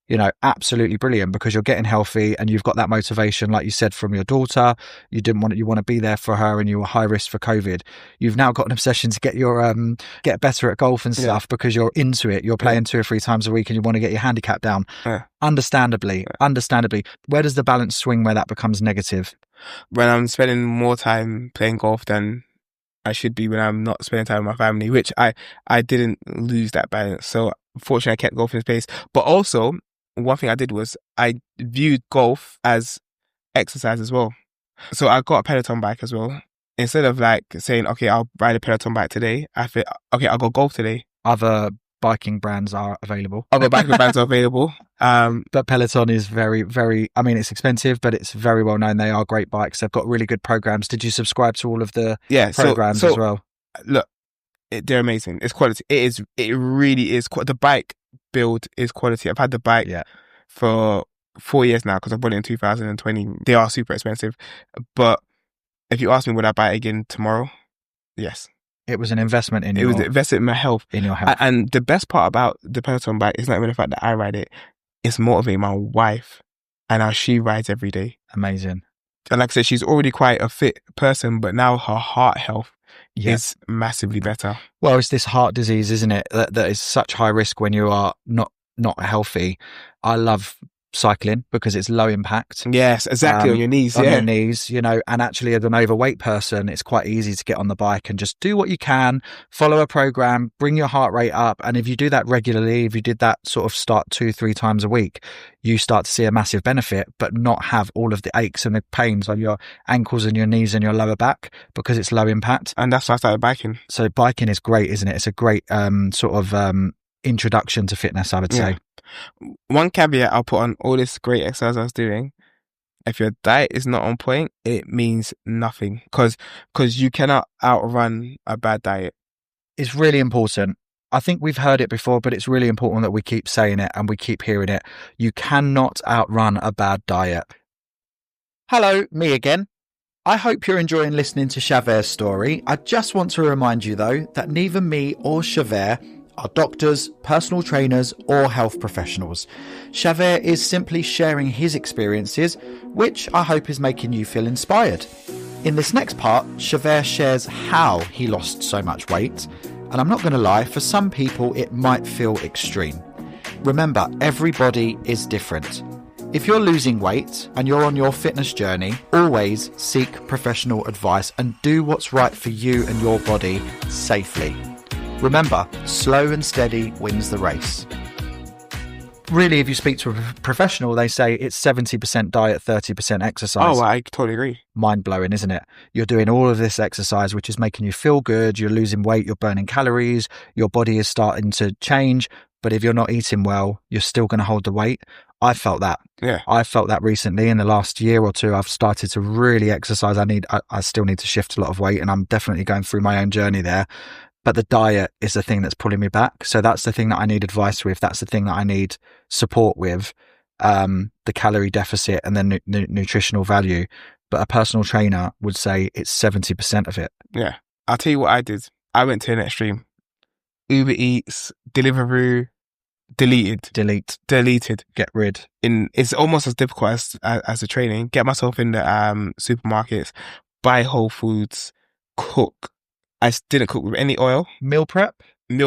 You know, absolutely brilliant because you're getting healthy and you've got that motivation, like you said, from your daughter. You want to be there for her and you were high risk for COVID. You've now got an obsession to get better at golf and stuff because you're into it. You're playing 2 or 3 times a week and you want to get your handicap down. Yeah. Understandably. Where does the balance swing where that becomes negative? When I'm spending more time playing golf than I should be when I'm not spending time with my family, which I didn't lose that balance. So fortunately I kept golf in space. But also, one thing I did was I viewed golf as exercise as well. So I got a Peloton bike as well. Instead of like saying, okay, I'll ride a Peloton bike today, I feel, okay, I'll go golf today. Other biking brands are available. But Peloton is very, very, I mean, it's expensive, but it's very well known. They are great bikes. They've got really good programs. Did you subscribe to all of the programs as well? Look, they're amazing. It's quality. It really is. The bike build is quality. I've had the bike for 4 years now because I bought it in 2020. They are super expensive. But if you ask me, would I buy it again tomorrow? Yes. It was an investment in was invested in my health. In your health. And the best part about the Peloton bike is not even the fact that I ride it. It's motivating my wife and how she rides every day. Amazing. And like I said, she's already quite a fit person, but now her heart health is massively better. Well, it's this heart disease, isn't it? That is such high risk when you are not healthy. I love cycling because it's low impact. Yes, exactly. On your knees. On your knees, you know, and actually as an overweight person, it's quite easy to get on the bike and just do what you can, follow a program, bring your heart rate up. And if you do that regularly, if you did that sort of start 2-3 times a week, you start to see a massive benefit, but not have all of the aches and the pains on your ankles and your knees and your lower back because it's low impact. And that's why I started biking. So biking is great, isn't it? It's a great introduction to fitness, I would say. One caveat I'll put on all this great exercise I was doing: if your diet is not on point, it means nothing because you cannot outrun a bad diet. It's really important. I think we've heard it before, but it's really important that we keep saying it and we keep hearing it. You cannot outrun a bad diet. Hello, me again. I hope you're enjoying listening to Chavier's story. I just want to remind you though that neither me or Chavier are doctors, personal trainers, or health professionals. Chavier is simply sharing his experiences, which I hope is making you feel inspired. In this next part, Chavier shares how he lost so much weight, and I'm not going to lie, for some people it might feel extreme. Remember, everybody is different. If you're losing weight and you're on your fitness journey, always seek professional advice and do what's right for you and your body safely. Remember, slow and steady wins the race. Really, if you speak to a professional, they say it's 70% diet, 30% exercise. Oh, I totally agree. Mind-blowing, isn't it? You're doing all of this exercise, which is making you feel good, you're losing weight, you're burning calories, your body is starting to change, but if you're not eating well, you're still going to hold the weight. I felt that. Yeah. I felt that recently. In the last year or two, I've started to really exercise. I still need to shift a lot of weight, and I'm definitely going through my own journey there. But the diet is the thing that's pulling me back. So that's the thing that I need advice with. That's the thing that I need support with, the calorie deficit and then nutritional value. But a personal trainer would say it's 70% of it. Yeah. I'll tell you what I did. I went to an extreme. Uber Eats, Deliveroo, deleted, get rid. It's almost as difficult as the training. Get myself in the supermarkets, buy whole foods, cook. I didn't cook with any oil. Meal prep. I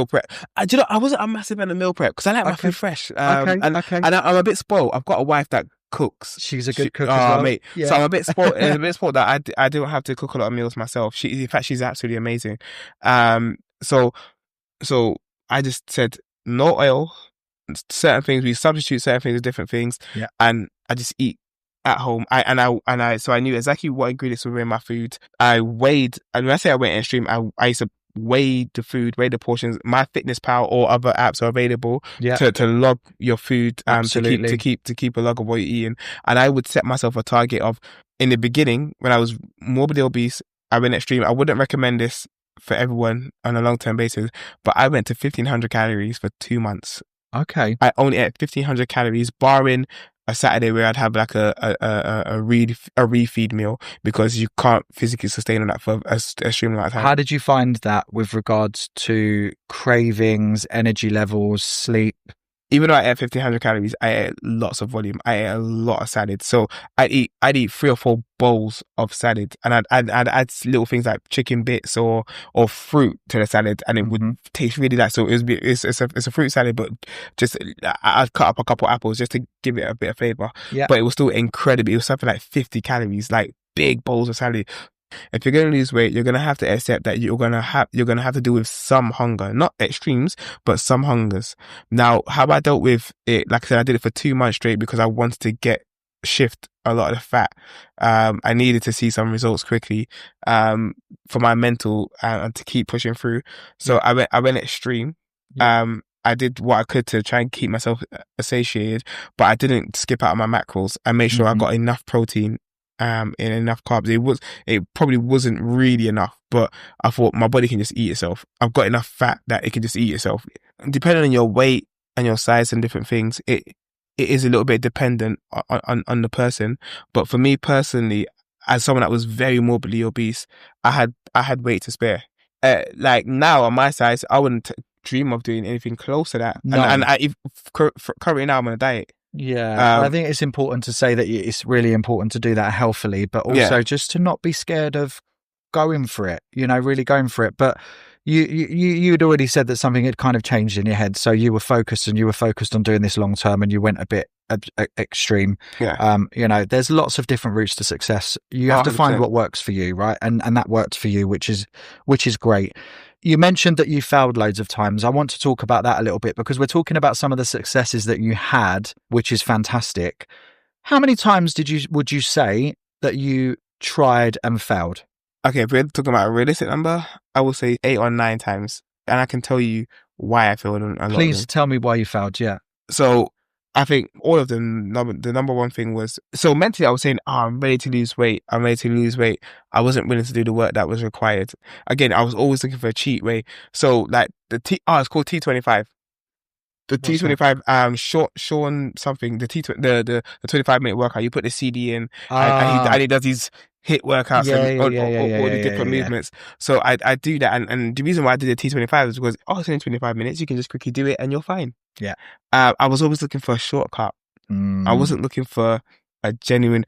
wasn't a massive fan of meal prep because I like my food fresh. And I'm a bit spoiled. I've got a wife that cooks. She's a good cook as well. Mate. Yeah. So I'm a bit spoiled. That I don't have to cook a lot of meals myself. In fact, she's absolutely amazing. So I just said no oil. Certain things we substitute certain things with different things. Yeah. And I just eat at home. So I knew exactly what ingredients were in my food. I weighed, and when I say I went extreme, I used to weigh the food, weigh the portions. My Fitness Pal or other apps are available to log your food, to keep a log of what you're eating. And I would set myself a target of, in the beginning, when I was morbidly obese, I went extreme. I wouldn't recommend this for everyone on a long-term basis, but I went to 1,500 calories for 2 months. Okay. I only ate 1,500 calories, barring a Saturday where I'd have like a refeed meal, because you can't physically sustain on that for a extreme amount of time. How did you find that with regards to cravings, energy levels, sleep? Even though I ate 1,500 calories, I ate lots of volume. I ate a lot of salad. So I'd eat 3 or 4 bowls of salad, and I'd add little things like chicken bits or fruit to the salad, and it would taste really nice. So it's a fruit salad, but just I'd cut up a couple of apples just to give it a bit of flavor. Yeah. But it was still incredible. It was something like 50 calories, like big bowls of salad. If you're going to lose weight, you're going to have to accept that you're going to have to deal with some hunger, not extremes, but some hungers. Now, how I dealt with it, like I said, I did it for 2 months straight because I wanted to shift a lot of the fat. I needed to see some results quickly, for my mental, and to keep pushing through. So I went extreme. Yeah. I did what I could to try and keep myself satiated, but I didn't skip out on my macros. I made sure I got enough protein, and enough carbs. It probably wasn't really enough, but I thought my body can just eat itself. I've got enough fat that it can just eat itself. Depending on your weight and your size and different things, it is a little bit dependent on the person. But for me personally, as someone that was very morbidly obese, I had weight to spare. Like now on my size, I wouldn't dream of doing anything close to that. No. And currently now I'm on a diet. Yeah, I think it's important to say that it's really important to do that healthily, but also just to not be scared of going for it, really going for it. But you'd already said that something had kind of changed in your head. So you were focused on doing this long term, and you went a bit extreme. Yeah. There's lots of different routes to success. You have 100%. To find what works for you, right? And that worked for you, which is great. You mentioned that you failed loads of times. I want to talk about that a little bit, because we're talking about some of the successes that you had, which is fantastic. How many times would you say that you tried and failed? Okay, if we're talking about a realistic number, I would say 8 or 9 times. And I can tell you why I failed on a lot. Please tell me why you failed, yeah. So I think all of them, the number one thing was, so mentally I was saying, I'm ready to lose weight. I wasn't willing to do the work that was required. Again, I was always looking for a cheat way. So like it's called T25. The T25, Sean something, the 25-minute workout. You put the CD in, and he does these HIIT workouts all the different movements. So I do that, and the reason why I did the T25 is because it's only 25 minutes. You can just quickly do it, and you're fine. Yeah. I was always looking for a shortcut. I wasn't looking for a genuine.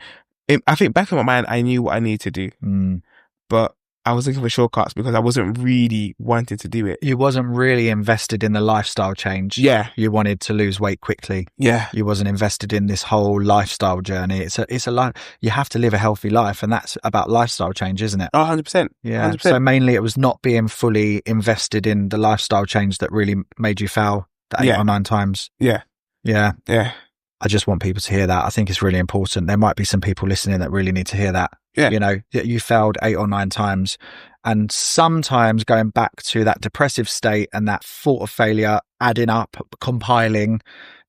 I think back in my mind, I knew what I needed to do, but I was looking for shortcuts because I wasn't really wanting to do it. You wasn't really invested in the lifestyle change. Yeah. You wanted to lose weight quickly. Yeah. You wasn't invested in this whole lifestyle journey. It's a life. You have to live a healthy life, and that's about lifestyle change, isn't it? Oh, 100%. Yeah. 100%. So mainly it was not being fully invested in the lifestyle change that really made you fail the 8 or 9 times. Yeah. Yeah. Yeah. I just want people to hear that. I think it's really important. There might be some people listening that really need to hear that. Yeah. You know, that you failed 8 or 9 times. And sometimes going back to that depressive state and that thought of failure, adding up, compiling,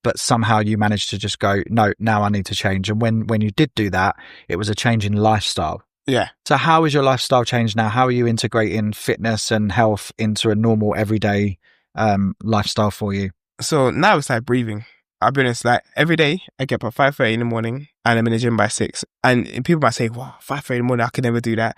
but somehow you managed to just go, no, now I need to change. And when you did do that, it was a change in lifestyle. Yeah. So how is your lifestyle change now? How are you integrating fitness and health into a normal everyday lifestyle for you? So now it's like breathing. I'll be honest, like every day I get up at 5:30 in the morning and I'm in the gym by 6. And people might say, wow, 5:30 in the morning, I could never do that.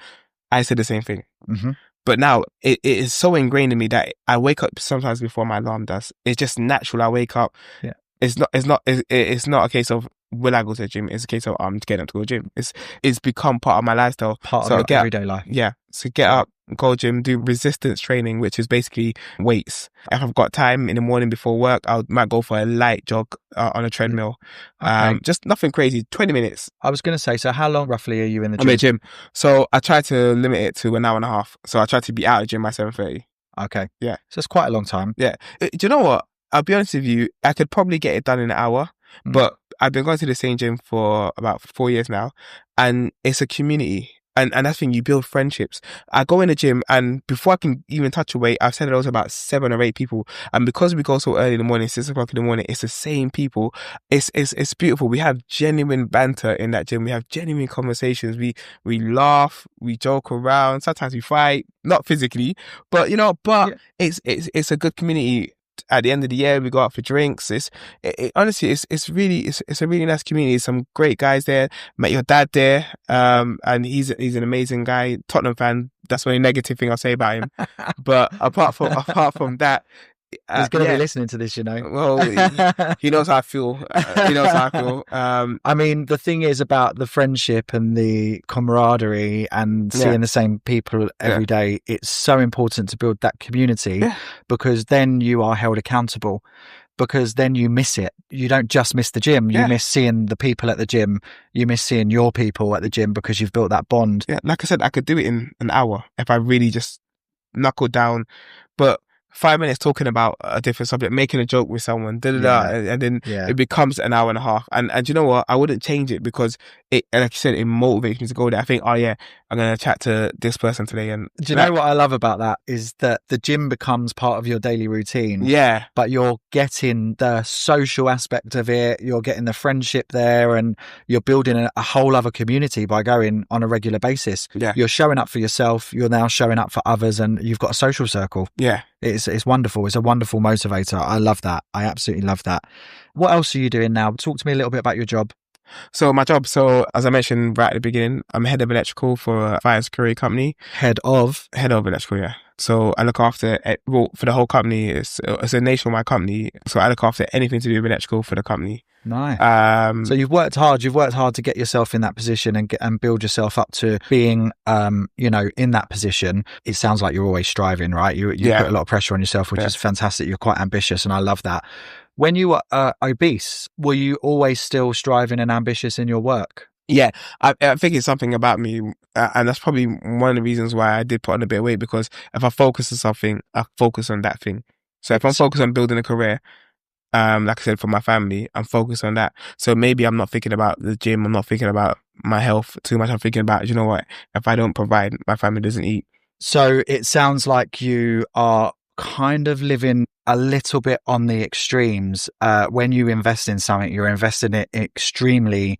I said the same thing. Mm-hmm. But now it is so ingrained in me that I wake up sometimes before my alarm does. It's just natural. I wake up. Yeah. It's not a case of will I go to the gym? It's a case of I'm getting up to go to the gym. It's become part of my lifestyle. Part of your everyday life. Yeah. So get up, go gym, do resistance training, which is basically weights. If I've got time in the morning before work, I might go for a light jog on a treadmill. Okay. Just nothing crazy, 20 minutes. I was going to say, so how long roughly are you in the gym? I'm in the gym. So I try to limit it to an hour and a half. So I try to be out of the gym by 7:30. Okay. Yeah. So it's quite a long time. Yeah. Do you know what? I'll be honest with you. I could probably get it done in an hour, but I've been going to the same gym for about 4 years now, and it's a community. And that's when you build friendships. I go in the gym, and before I can even touch a weight, I've said hello to about 7 or 8 people. And because we go so early in the morning, 6 o'clock in the morning, it's the same people. It's beautiful. We have genuine banter in that gym. We have genuine conversations. We laugh, we joke around. Sometimes we fight, not physically, but it's a good community. At the end of the year, we go out for drinks. Honestly, it's a really nice community. Some great guys there. Met your dad there, and he's an amazing guy. Tottenham fan. That's the only negative thing I'll say about him. But apart from that, he's going to be listening to this, you know. Well, he knows how I feel. He knows how I feel. I mean, the thing is about the friendship and the camaraderie and seeing the same people every day. It's so important to build that community because then you are held accountable. Because then you miss it. You don't just miss the gym. You miss seeing the people at the gym. You miss seeing your people at the gym because you've built that bond. Yeah, like I said, I could do it in an hour if I really just knuckled down. But 5 minutes talking about a different subject, making a joke with someone, and then it becomes an hour and a half. And you know what? I wouldn't change it because it, like you said, it motivates me to go there. I think, oh yeah, I'm going to chat to this person today. And do you know what I love about that is that the gym becomes part of your daily routine. Yeah. But you're getting the social aspect of it. You're getting the friendship there, and you're building a whole other community by going on a regular basis. Yeah. You're showing up for yourself. You're now showing up for others, and you've got a social circle. Yeah. It's wonderful. It's a wonderful motivator. I love that. I absolutely love that. What else are you doing now? Talk to me a little bit about your job. So my job, as I mentioned right at the beginning, I'm head of electrical for a fire and security company. Head of electrical, yeah. So I look after, for the whole company. It's a nationwide company. So I look after anything to do with electrical for the company. Nice. So you've worked hard. You've worked hard to get yourself in that position and build yourself up to being, in that position. It sounds like you're always striving, right? You put a lot of pressure on yourself, which is fantastic. You're quite ambitious, and I love that. When you were obese, were you always still striving and ambitious in your work? Yeah, I think it's something about me, and that's probably one of the reasons why I did put on a bit of weight, because if I focus on something, I focus on that thing. So if I'm focused on building a career, like I said, for my family, I'm focused on that. So maybe I'm not thinking about the gym, I'm not thinking about my health too much. I'm thinking about, you know what, if I don't provide, my family doesn't eat. So it sounds like you are kind of living a little bit on the extremes. When you invest in something, you're investing it extremely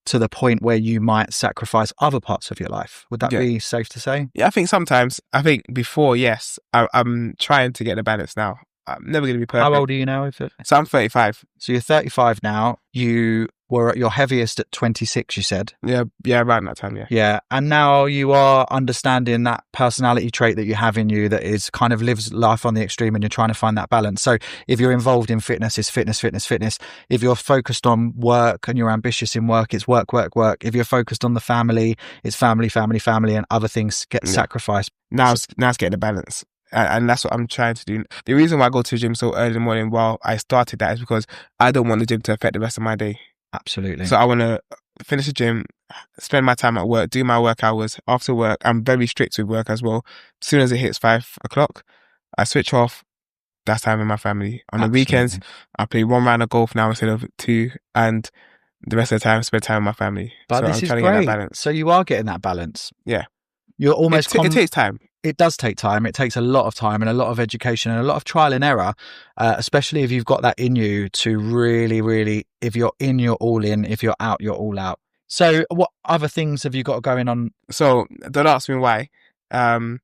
to the point where you might sacrifice other parts of your life. Would that be safe to say? Yeah, I think sometimes. I think before, yes. I'm trying to get the balance now. I'm never going to be perfect. How old are you now? So I'm 35. So you're 35 now. You were at your heaviest at 26, you said. Yeah, around that time, yeah. Yeah. And now you are understanding that personality trait that you have in you that is kind of lives life on the extreme, and you're trying to find that balance. So if you're involved in fitness, it's fitness, fitness, fitness. If you're focused on work and you're ambitious in work, it's work, work, work. If you're focused on the family, it's family, family, family, and other things get sacrificed. Now it's getting the balance. And that's what I'm trying to do. The reason why I go to the gym so early in the morning while I started that is because I don't want the gym to affect the rest of my day. Absolutely. So I want to finish the gym, spend my time at work, do my work hours. After work, I'm very strict with work as well. As soon as it hits 5 o'clock, I switch off. That's time with my family. On the weekends, I play 1 round of golf now instead of 2, and the rest of the time, I spend time with my family. But so this I'm is trying great. to get that balance. So you are getting that balance. Yeah. You're almost... It takes time. It does take time. It takes a lot of time and a lot of education and a lot of trial and error, especially if you've got that in you to really, really, if you're in, you're all in. If you're out, you're all out. So what other things have you got going on? So don't ask me why, but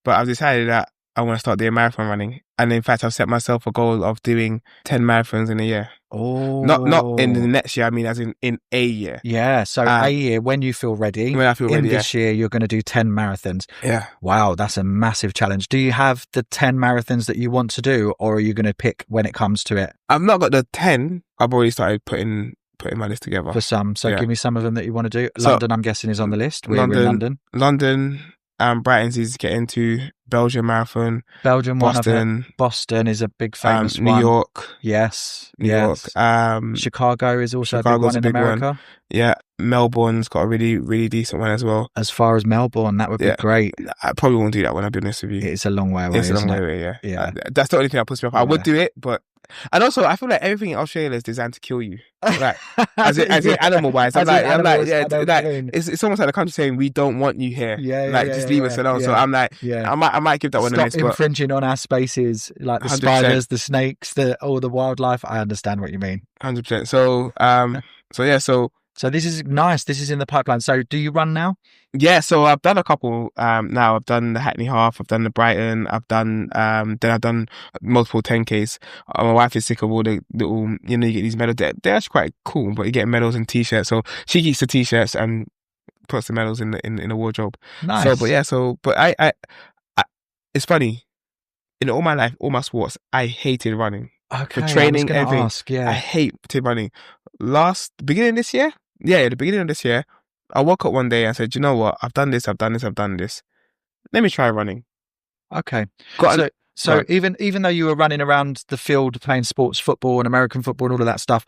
I've decided that I want to start doing marathon running. And in fact, I've set myself a goal of doing 10 marathons in a year. Oh, not in the next year. I mean, as in a year. Yeah. So a year, when you feel ready. When I feel ready. This year, you're going to do 10 marathons. Yeah. Wow, that's a massive challenge. Do you have the 10 marathons that you want to do, or are you going to pick when it comes to it? I've not got the 10. I've already started putting my list together for some. So give me some of them that you want to do. So, London, I'm guessing, is on the list. We're in London. London. Brighton's easy to get into. Belgium marathon. Belgium, Boston. Boston is a big famous New one. York. Yes. New York. Chicago is also a big one in America. One. Yeah. Melbourne's got a really, really decent one as well. As far as Melbourne, that would be great. I probably won't do that one, I'll be honest with you. It's a long way away. It's a long way away, yeah. That's the only thing that puts me off. I would do it, but... And also, I feel like everything in Australia is designed to kill you. Like, as in animal-wise. It's almost like the country saying, we don't want you here. Just leave us alone. So I'm like, I might give that one a miss. Stop infringing on our spaces, like the 100%. Spiders, the snakes, all the wildlife. I understand what you mean. 100%. So this is nice. This is in the pipeline. So do you run now? Yeah, so I've done a couple now. I've done the Hackney Half, I've done the Brighton, I've done multiple 10Ks. My wife is sick of all the little, you get these medals. They're actually quite cool, but you get medals and t-shirts. So she keeps the t-shirts and puts the medals in the wardrobe. Nice. But I it's funny. In all my life, all my sports, I hated running. Okay, for training, everything. I hated running. The beginning of this year, I woke up one day and said, you know what? I've done this. Let me try running. Okay. So even though you were running around the field playing sports, football and American football and all of that stuff,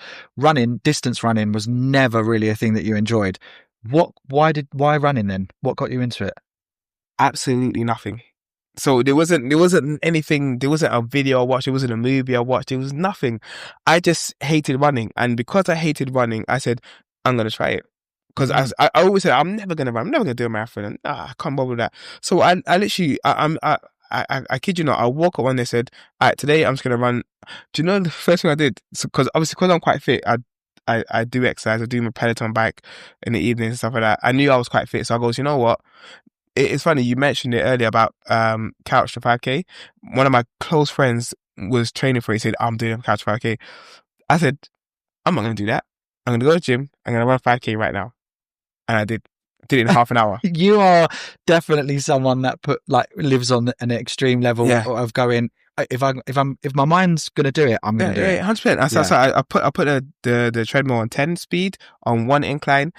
distance running was never really a thing that you enjoyed. Why running then? What got you into it? Absolutely nothing. So there wasn't anything, there wasn't a video I watched, there wasn't a movie I watched, there was nothing. I just hated running. And because I hated running, I said, I'm going to try it. Because I always said, I'm never going to run, I'm never going to do a marathon. And I can't bother with that. So I literally, I kid you not, I woke up one day and said, all right, today I'm just going to run. Do you know the first thing I did? Because I'm quite fit, I do exercise, I do my Peloton bike in the evenings and stuff like that. I knew I was quite fit. So I goes, you know what? It's funny, you mentioned it earlier about Couch to 5K. One of my close friends was training for it. He said, I'm doing Couch 5K. I said, I'm not going to do that. I'm going to go to the gym. I'm going to run 5K right now. And I did it in half an hour. You are definitely someone that lives on an extreme level of going, if my mind's going to do it, I'm going to do it. 100%. So I put the treadmill on 10 speed on one incline.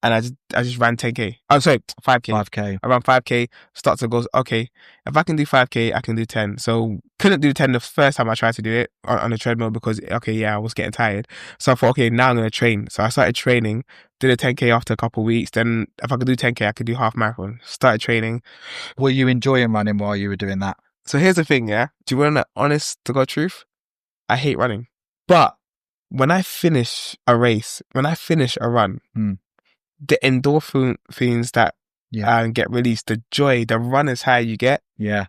And I just ran 10K. I'm sorry, 5K. 5K. I ran 5K. Starts to goes, okay, if I can do 5K, I can do 10. So couldn't do 10 the first time I tried to do it on the treadmill because, I was getting tired. So I thought, okay, now I'm going to train. So I started training, did a 10K after a couple of weeks. Then if I could do 10K, I could do half marathon. Started training. Were you enjoying running while you were doing that? So here's the thing, yeah? Do you want the honest to God truth? I hate running. But when I finish a race, when I finish a run, the endorphins that get released, the joy, the runner's high you get. Yeah.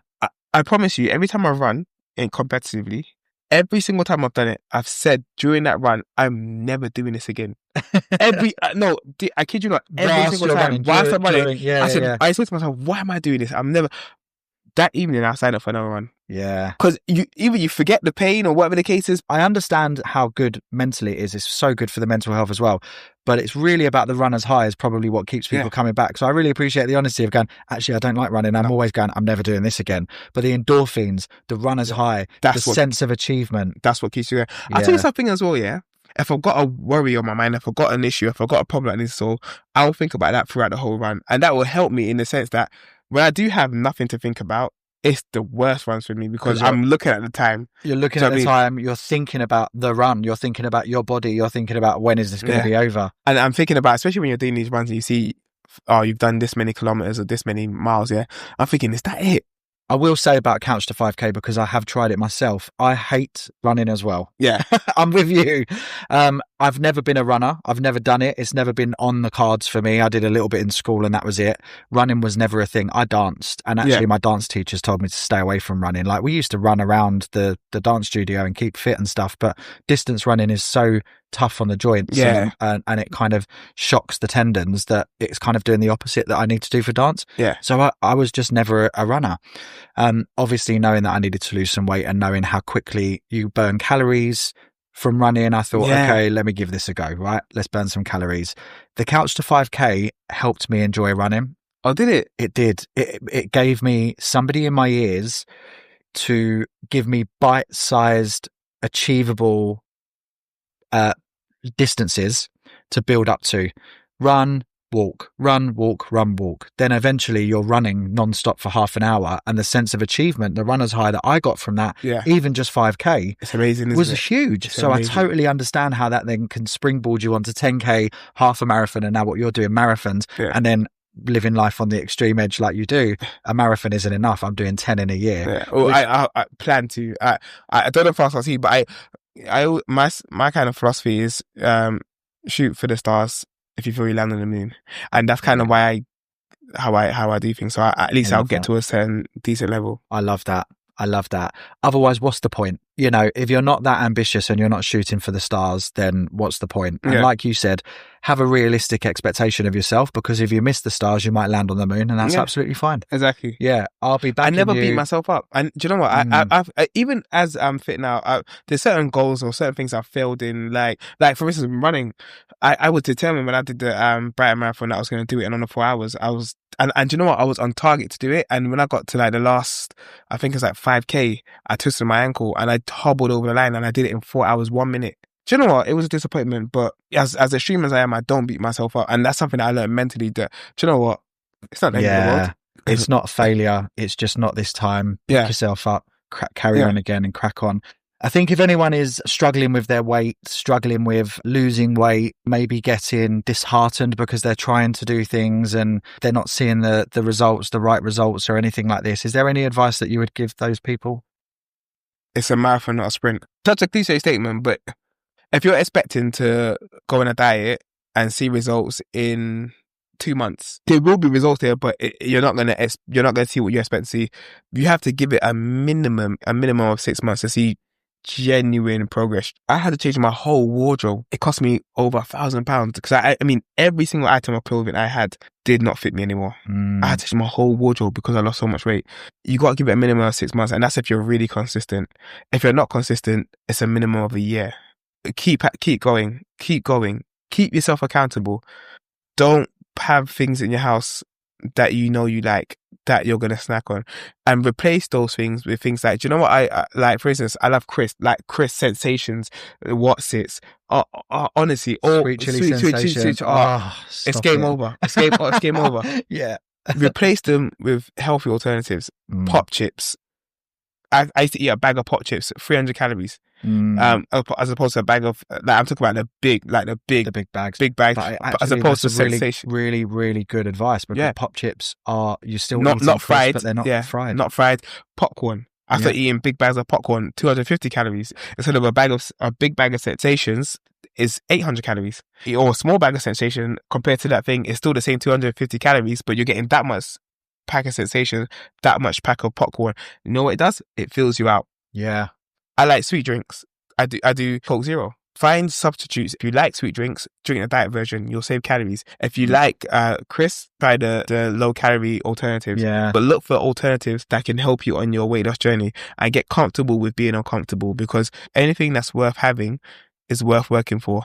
I promise you, every time I run competitively, every single time I've done it, I've said during that run, I'm never doing this again. I kid you not, every single time whilst I'm running, I said to myself, why am I doing this? I'm never. that evening I signed up for another run. Yeah. Because either you forget the pain or whatever the case is. I understand how good mentally it is. It's so good for the mental health as well. But it's really about the runner's high is probably what keeps people coming back. So I really appreciate the honesty of going, actually, I don't like running. I'm always going, I'm never doing this again. But the endorphins, the runner's high, sense of achievement. That's what keeps you there. I'll tell you something as well, yeah? If I've got a worry on my mind, if I've got an issue, if I've got a problem like this, so I'll think about that throughout the whole run. And that will help me in the sense that when I do have nothing to think about, it's the worst runs for me because I'm looking at the time. You're looking at the time. You're thinking about the run. You're thinking about your body. You're thinking about when is this going to be over. And I'm thinking about, especially when you're doing these runs and you see, oh, you've done this many kilometers or this many miles. Yeah. I'm thinking, is that it? I will say about Couch to 5K because I have tried it myself. I hate running as well. Yeah. I'm with you. I've never been a runner. I've never done it. It's never been on the cards for me. I did a little bit in school and that was it. Running was never a thing. I danced and actually my dance teachers told me to stay away from running. Like we used to run around the dance studio and keep fit and stuff, but distance running is so tough on the joints and it kind of shocks the tendons that it's kind of doing the opposite that I need to do for dance. Yeah. So I was just never a runner. Obviously knowing that I needed to lose some weight and knowing how quickly you burn calories from running, I thought, okay, let me give this a go, right? Let's burn some calories. The Couch to 5K helped me enjoy running. Oh, did it? It did. It gave me somebody in my ears to give me bite-sized, achievable distances to build up to. Run, walk, run, walk, run, walk. Then eventually you're running non-stop for half an hour and the sense of achievement, the runner's high that I got from that, even just 5K, it's amazing, was huge. So amazing. I totally understand how that then can springboard you onto 10K, half a marathon, and now what you're doing, marathons, and then living life on the extreme edge like you do. A marathon isn't enough. I'm doing 10 in a year. Yeah. Well, I plan to. I don't know if I'll see, but my kind of philosophy is shoot for the stars if you feel you land on the moon, and that's kind of why how I do things. So at least I'll get to a certain decent level. I love that. Otherwise, what's the point? You know, if you're not that ambitious and you're not shooting for the stars, then what's the point? And like you said, have a realistic expectation of yourself, because if you miss the stars, you might land on the moon, and that's absolutely fine. Exactly. Yeah, I'll be back. I never beat myself up. And do you know what? I've even as I'm fit now, there's certain goals or certain things I've failed in. Like for instance, running. I was determined when I did the Brighton Marathon that I was going to do it in under 4 hours. And do you know what? I was on target to do it. And when I got to like the last, I think it's like 5K, I twisted my ankle and I hobbled over the line and I did it in 4 hours, 1 minute. Do you know what? It was a disappointment, but as extreme as I am, I don't beat myself up. And that's something that I learned mentally, that, do you know what? It's not the end of the world. It's not failure. It's just not this time. Pick yourself up, carry on again and crack on. I think if anyone is struggling with their weight, struggling with losing weight, maybe getting disheartened because they're trying to do things and they're not seeing the results, the right results or anything like this, is there any advice that you would give those people? It's a marathon, not a sprint. Such a cliche statement, but if you're expecting to go on a diet and see results in 2 months, there will be results there, but you're not gonna see what you expect to see. You have to give it a minimum of 6 months to see genuine progress. I had to change my whole wardrobe. It cost me over £1,000 because I mean every single item of clothing I had did not fit me anymore. I had to change my whole wardrobe because I lost so much weight. You got to give it a minimum of 6 months, and that's if you're really consistent. If you're not consistent, it's a minimum of a year. Keep going, keep yourself accountable. Don't have things in your house that you know you like that you're gonna snack on, and replace those things with things like, do you know what I like? For instance, I love crisp sensations, Watsits. Honestly, all sweet chili sensation. It's game over. It's game over. Yeah. Replace them with healthy alternatives. Pop chips. I used to eat a bag of pop chips, 300 calories. As opposed to a bag of, like, I'm talking about the big bags, as opposed to sensation. Really, really good advice, because pop chips are, you still not fried, but they're not fried. Not fried. Popcorn. I started eating big bags of popcorn, 250 calories instead of a big bag of sensations is 800 calories. Or a small bag of sensation compared to that thing is still the same 250 calories, but you're getting that much pack of sensation, that much pack of popcorn. You know what it does? It fills you out. Yeah. I like sweet drinks. I do Coke Zero. Find substitutes. If you like sweet drinks, drink the diet version. You'll save calories. If you like crisps, try the low calorie alternatives. Yeah. But look for alternatives that can help you on your weight loss journey, and get comfortable with being uncomfortable, because anything that's worth having is worth working for.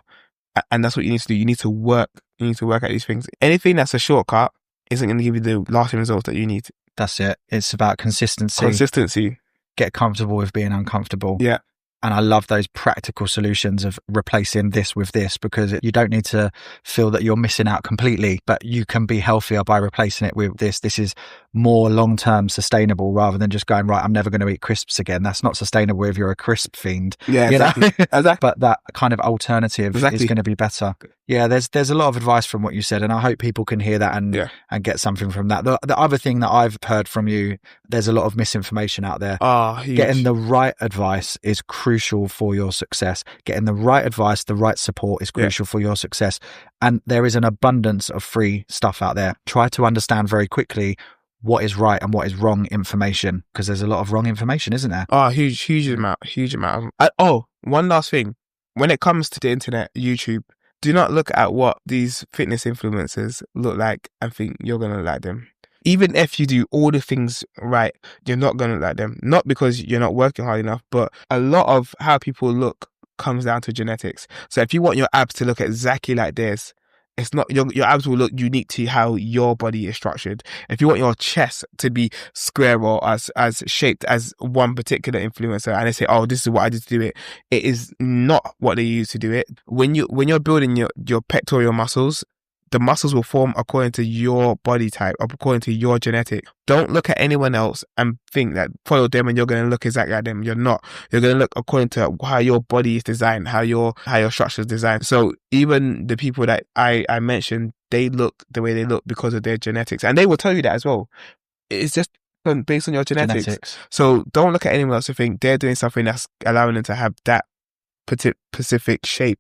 And that's what you need to do. You need to work. You need to work at these things. Anything that's a shortcut isn't going to give you the lasting results that you need. That's it. It's about consistency. Consistency. Get comfortable with being uncomfortable. Yeah. And I love those practical solutions of replacing this with this, because you don't need to feel that you're missing out completely, but you can be healthier by replacing it with this. This is more long-term sustainable, rather than just going, right, I'm never going to eat crisps again. That's not sustainable if you're a crisp fiend. Yeah, exactly. Exactly. But that kind of alternative is going to be better. Yeah, there's a lot of advice from what you said, and I hope people can hear that and get something from that. The other thing that I've heard from you, there's a lot of misinformation out there. Huge. Getting the right advice is crucial for your success. Getting the right advice, the right support is crucial for your success. And there is an abundance of free stuff out there. Try to understand very quickly what is right and what is wrong information, because there's a lot of wrong information, isn't there? Huge amount. One last thing. When it comes to the internet, YouTube, do not look at what these fitness influencers look like and think you're going to like them. Even if you do all the things right, you're not going to like them. Not because you're not working hard enough, but a lot of how people look comes down to genetics. So if you want your abs to look exactly like this, it's not your abs will look unique to how your body is structured. If you want your chest to be square or as shaped as one particular influencer, and they say, "Oh, this is what I did to do it," it is not what they use to do it. When you're building your pectoral muscles, the muscles will form according to your body type, according to your genetic. Don't look at anyone else and think that follow them and you're going to look exactly like them. You're not. You're going to look according to how your body is designed, how your structure is designed. So even the people that I mentioned, they look the way they look because of their genetics, and they will tell you that as well. It's just based on your genetics. So don't look at anyone else and think they're doing something that's allowing them to have that specific shape.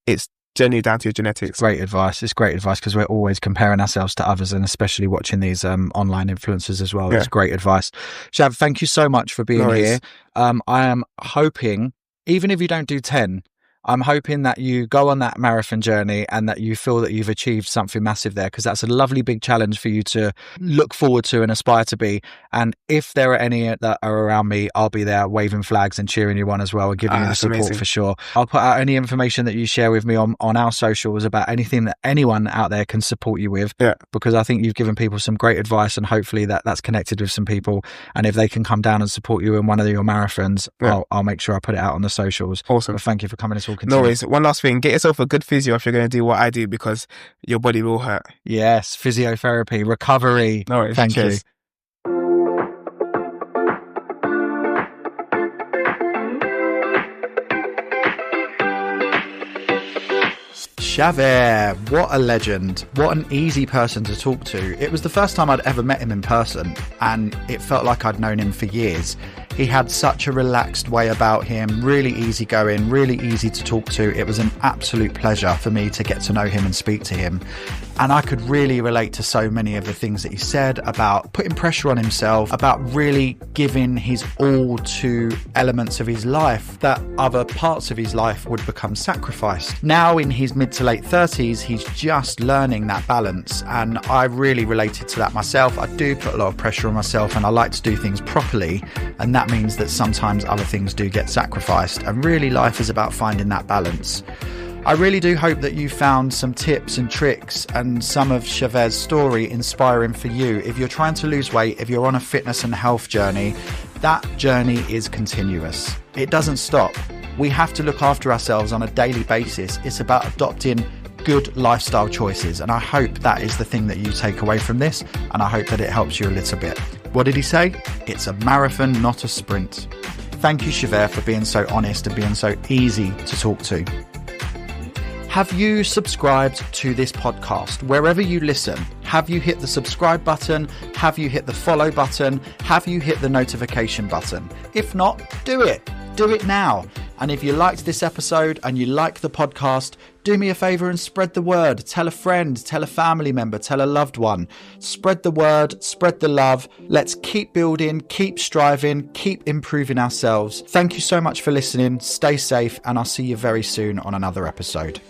It's generally down to your genetics. Great advice. It's great advice, because we're always comparing ourselves to others, and especially watching these online influencers as well. It's great advice. Chav, thank you so much for being here. I am hoping, even if you don't do 10, I'm hoping that you go on that marathon journey and that you feel that you've achieved something massive there, because that's a lovely big challenge for you to look forward to and aspire to be. And if there are any that are around me, I'll be there waving flags and cheering you on as well, and giving you the support. Amazing. For sure. I'll put out any information that you share with me on our socials about anything that anyone out there can support you with, because I think you've given people some great advice, and hopefully that's connected with some people. And if they can come down and support you in one of your marathons, I'll make sure I put it out on the socials. Awesome. But thank you for coming and talking. No worries. One last thing. Get yourself a good physio if you're going to do what I do, because your body will hurt. Yes. Physiotherapy, recovery. No worries. Thank you. Chavier, what a legend. What an easy person to talk to. It was the first time I'd ever met him in person, and it felt like I'd known him for years. He had such a relaxed way about him, really easygoing, really easy to talk to. It was an absolute pleasure for me to get to know him and speak to him. And I could really relate to so many of the things that he said about putting pressure on himself, about really giving his all to elements of his life that other parts of his life would become sacrificed. Now in his mid to late 30s, he's just learning that balance. And I really related to that myself. I do put a lot of pressure on myself, and I like to do things properly. And that means that sometimes other things do get sacrificed. And really life is about finding that balance. I really do hope that you found some tips and tricks and some of Chavier's story inspiring for you. If you're trying to lose weight, if you're on a fitness and health journey, that journey is continuous. It doesn't stop. We have to look after ourselves on a daily basis. It's about adopting good lifestyle choices. And I hope that is the thing that you take away from this. And I hope that it helps you a little bit. What did he say? It's a marathon, not a sprint. Thank you, Chavier, for being so honest and being so easy to talk to. Have you subscribed to this podcast? Wherever you listen, have you hit the subscribe button? Have you hit the follow button? Have you hit the notification button? If not, do it. Do it now. And if you liked this episode and you like the podcast, do me a favour and spread the word. Tell a friend, tell a family member, tell a loved one. Spread the word, spread the love. Let's keep building, keep striving, keep improving ourselves. Thank you so much for listening. Stay safe, and I'll see you very soon on another episode.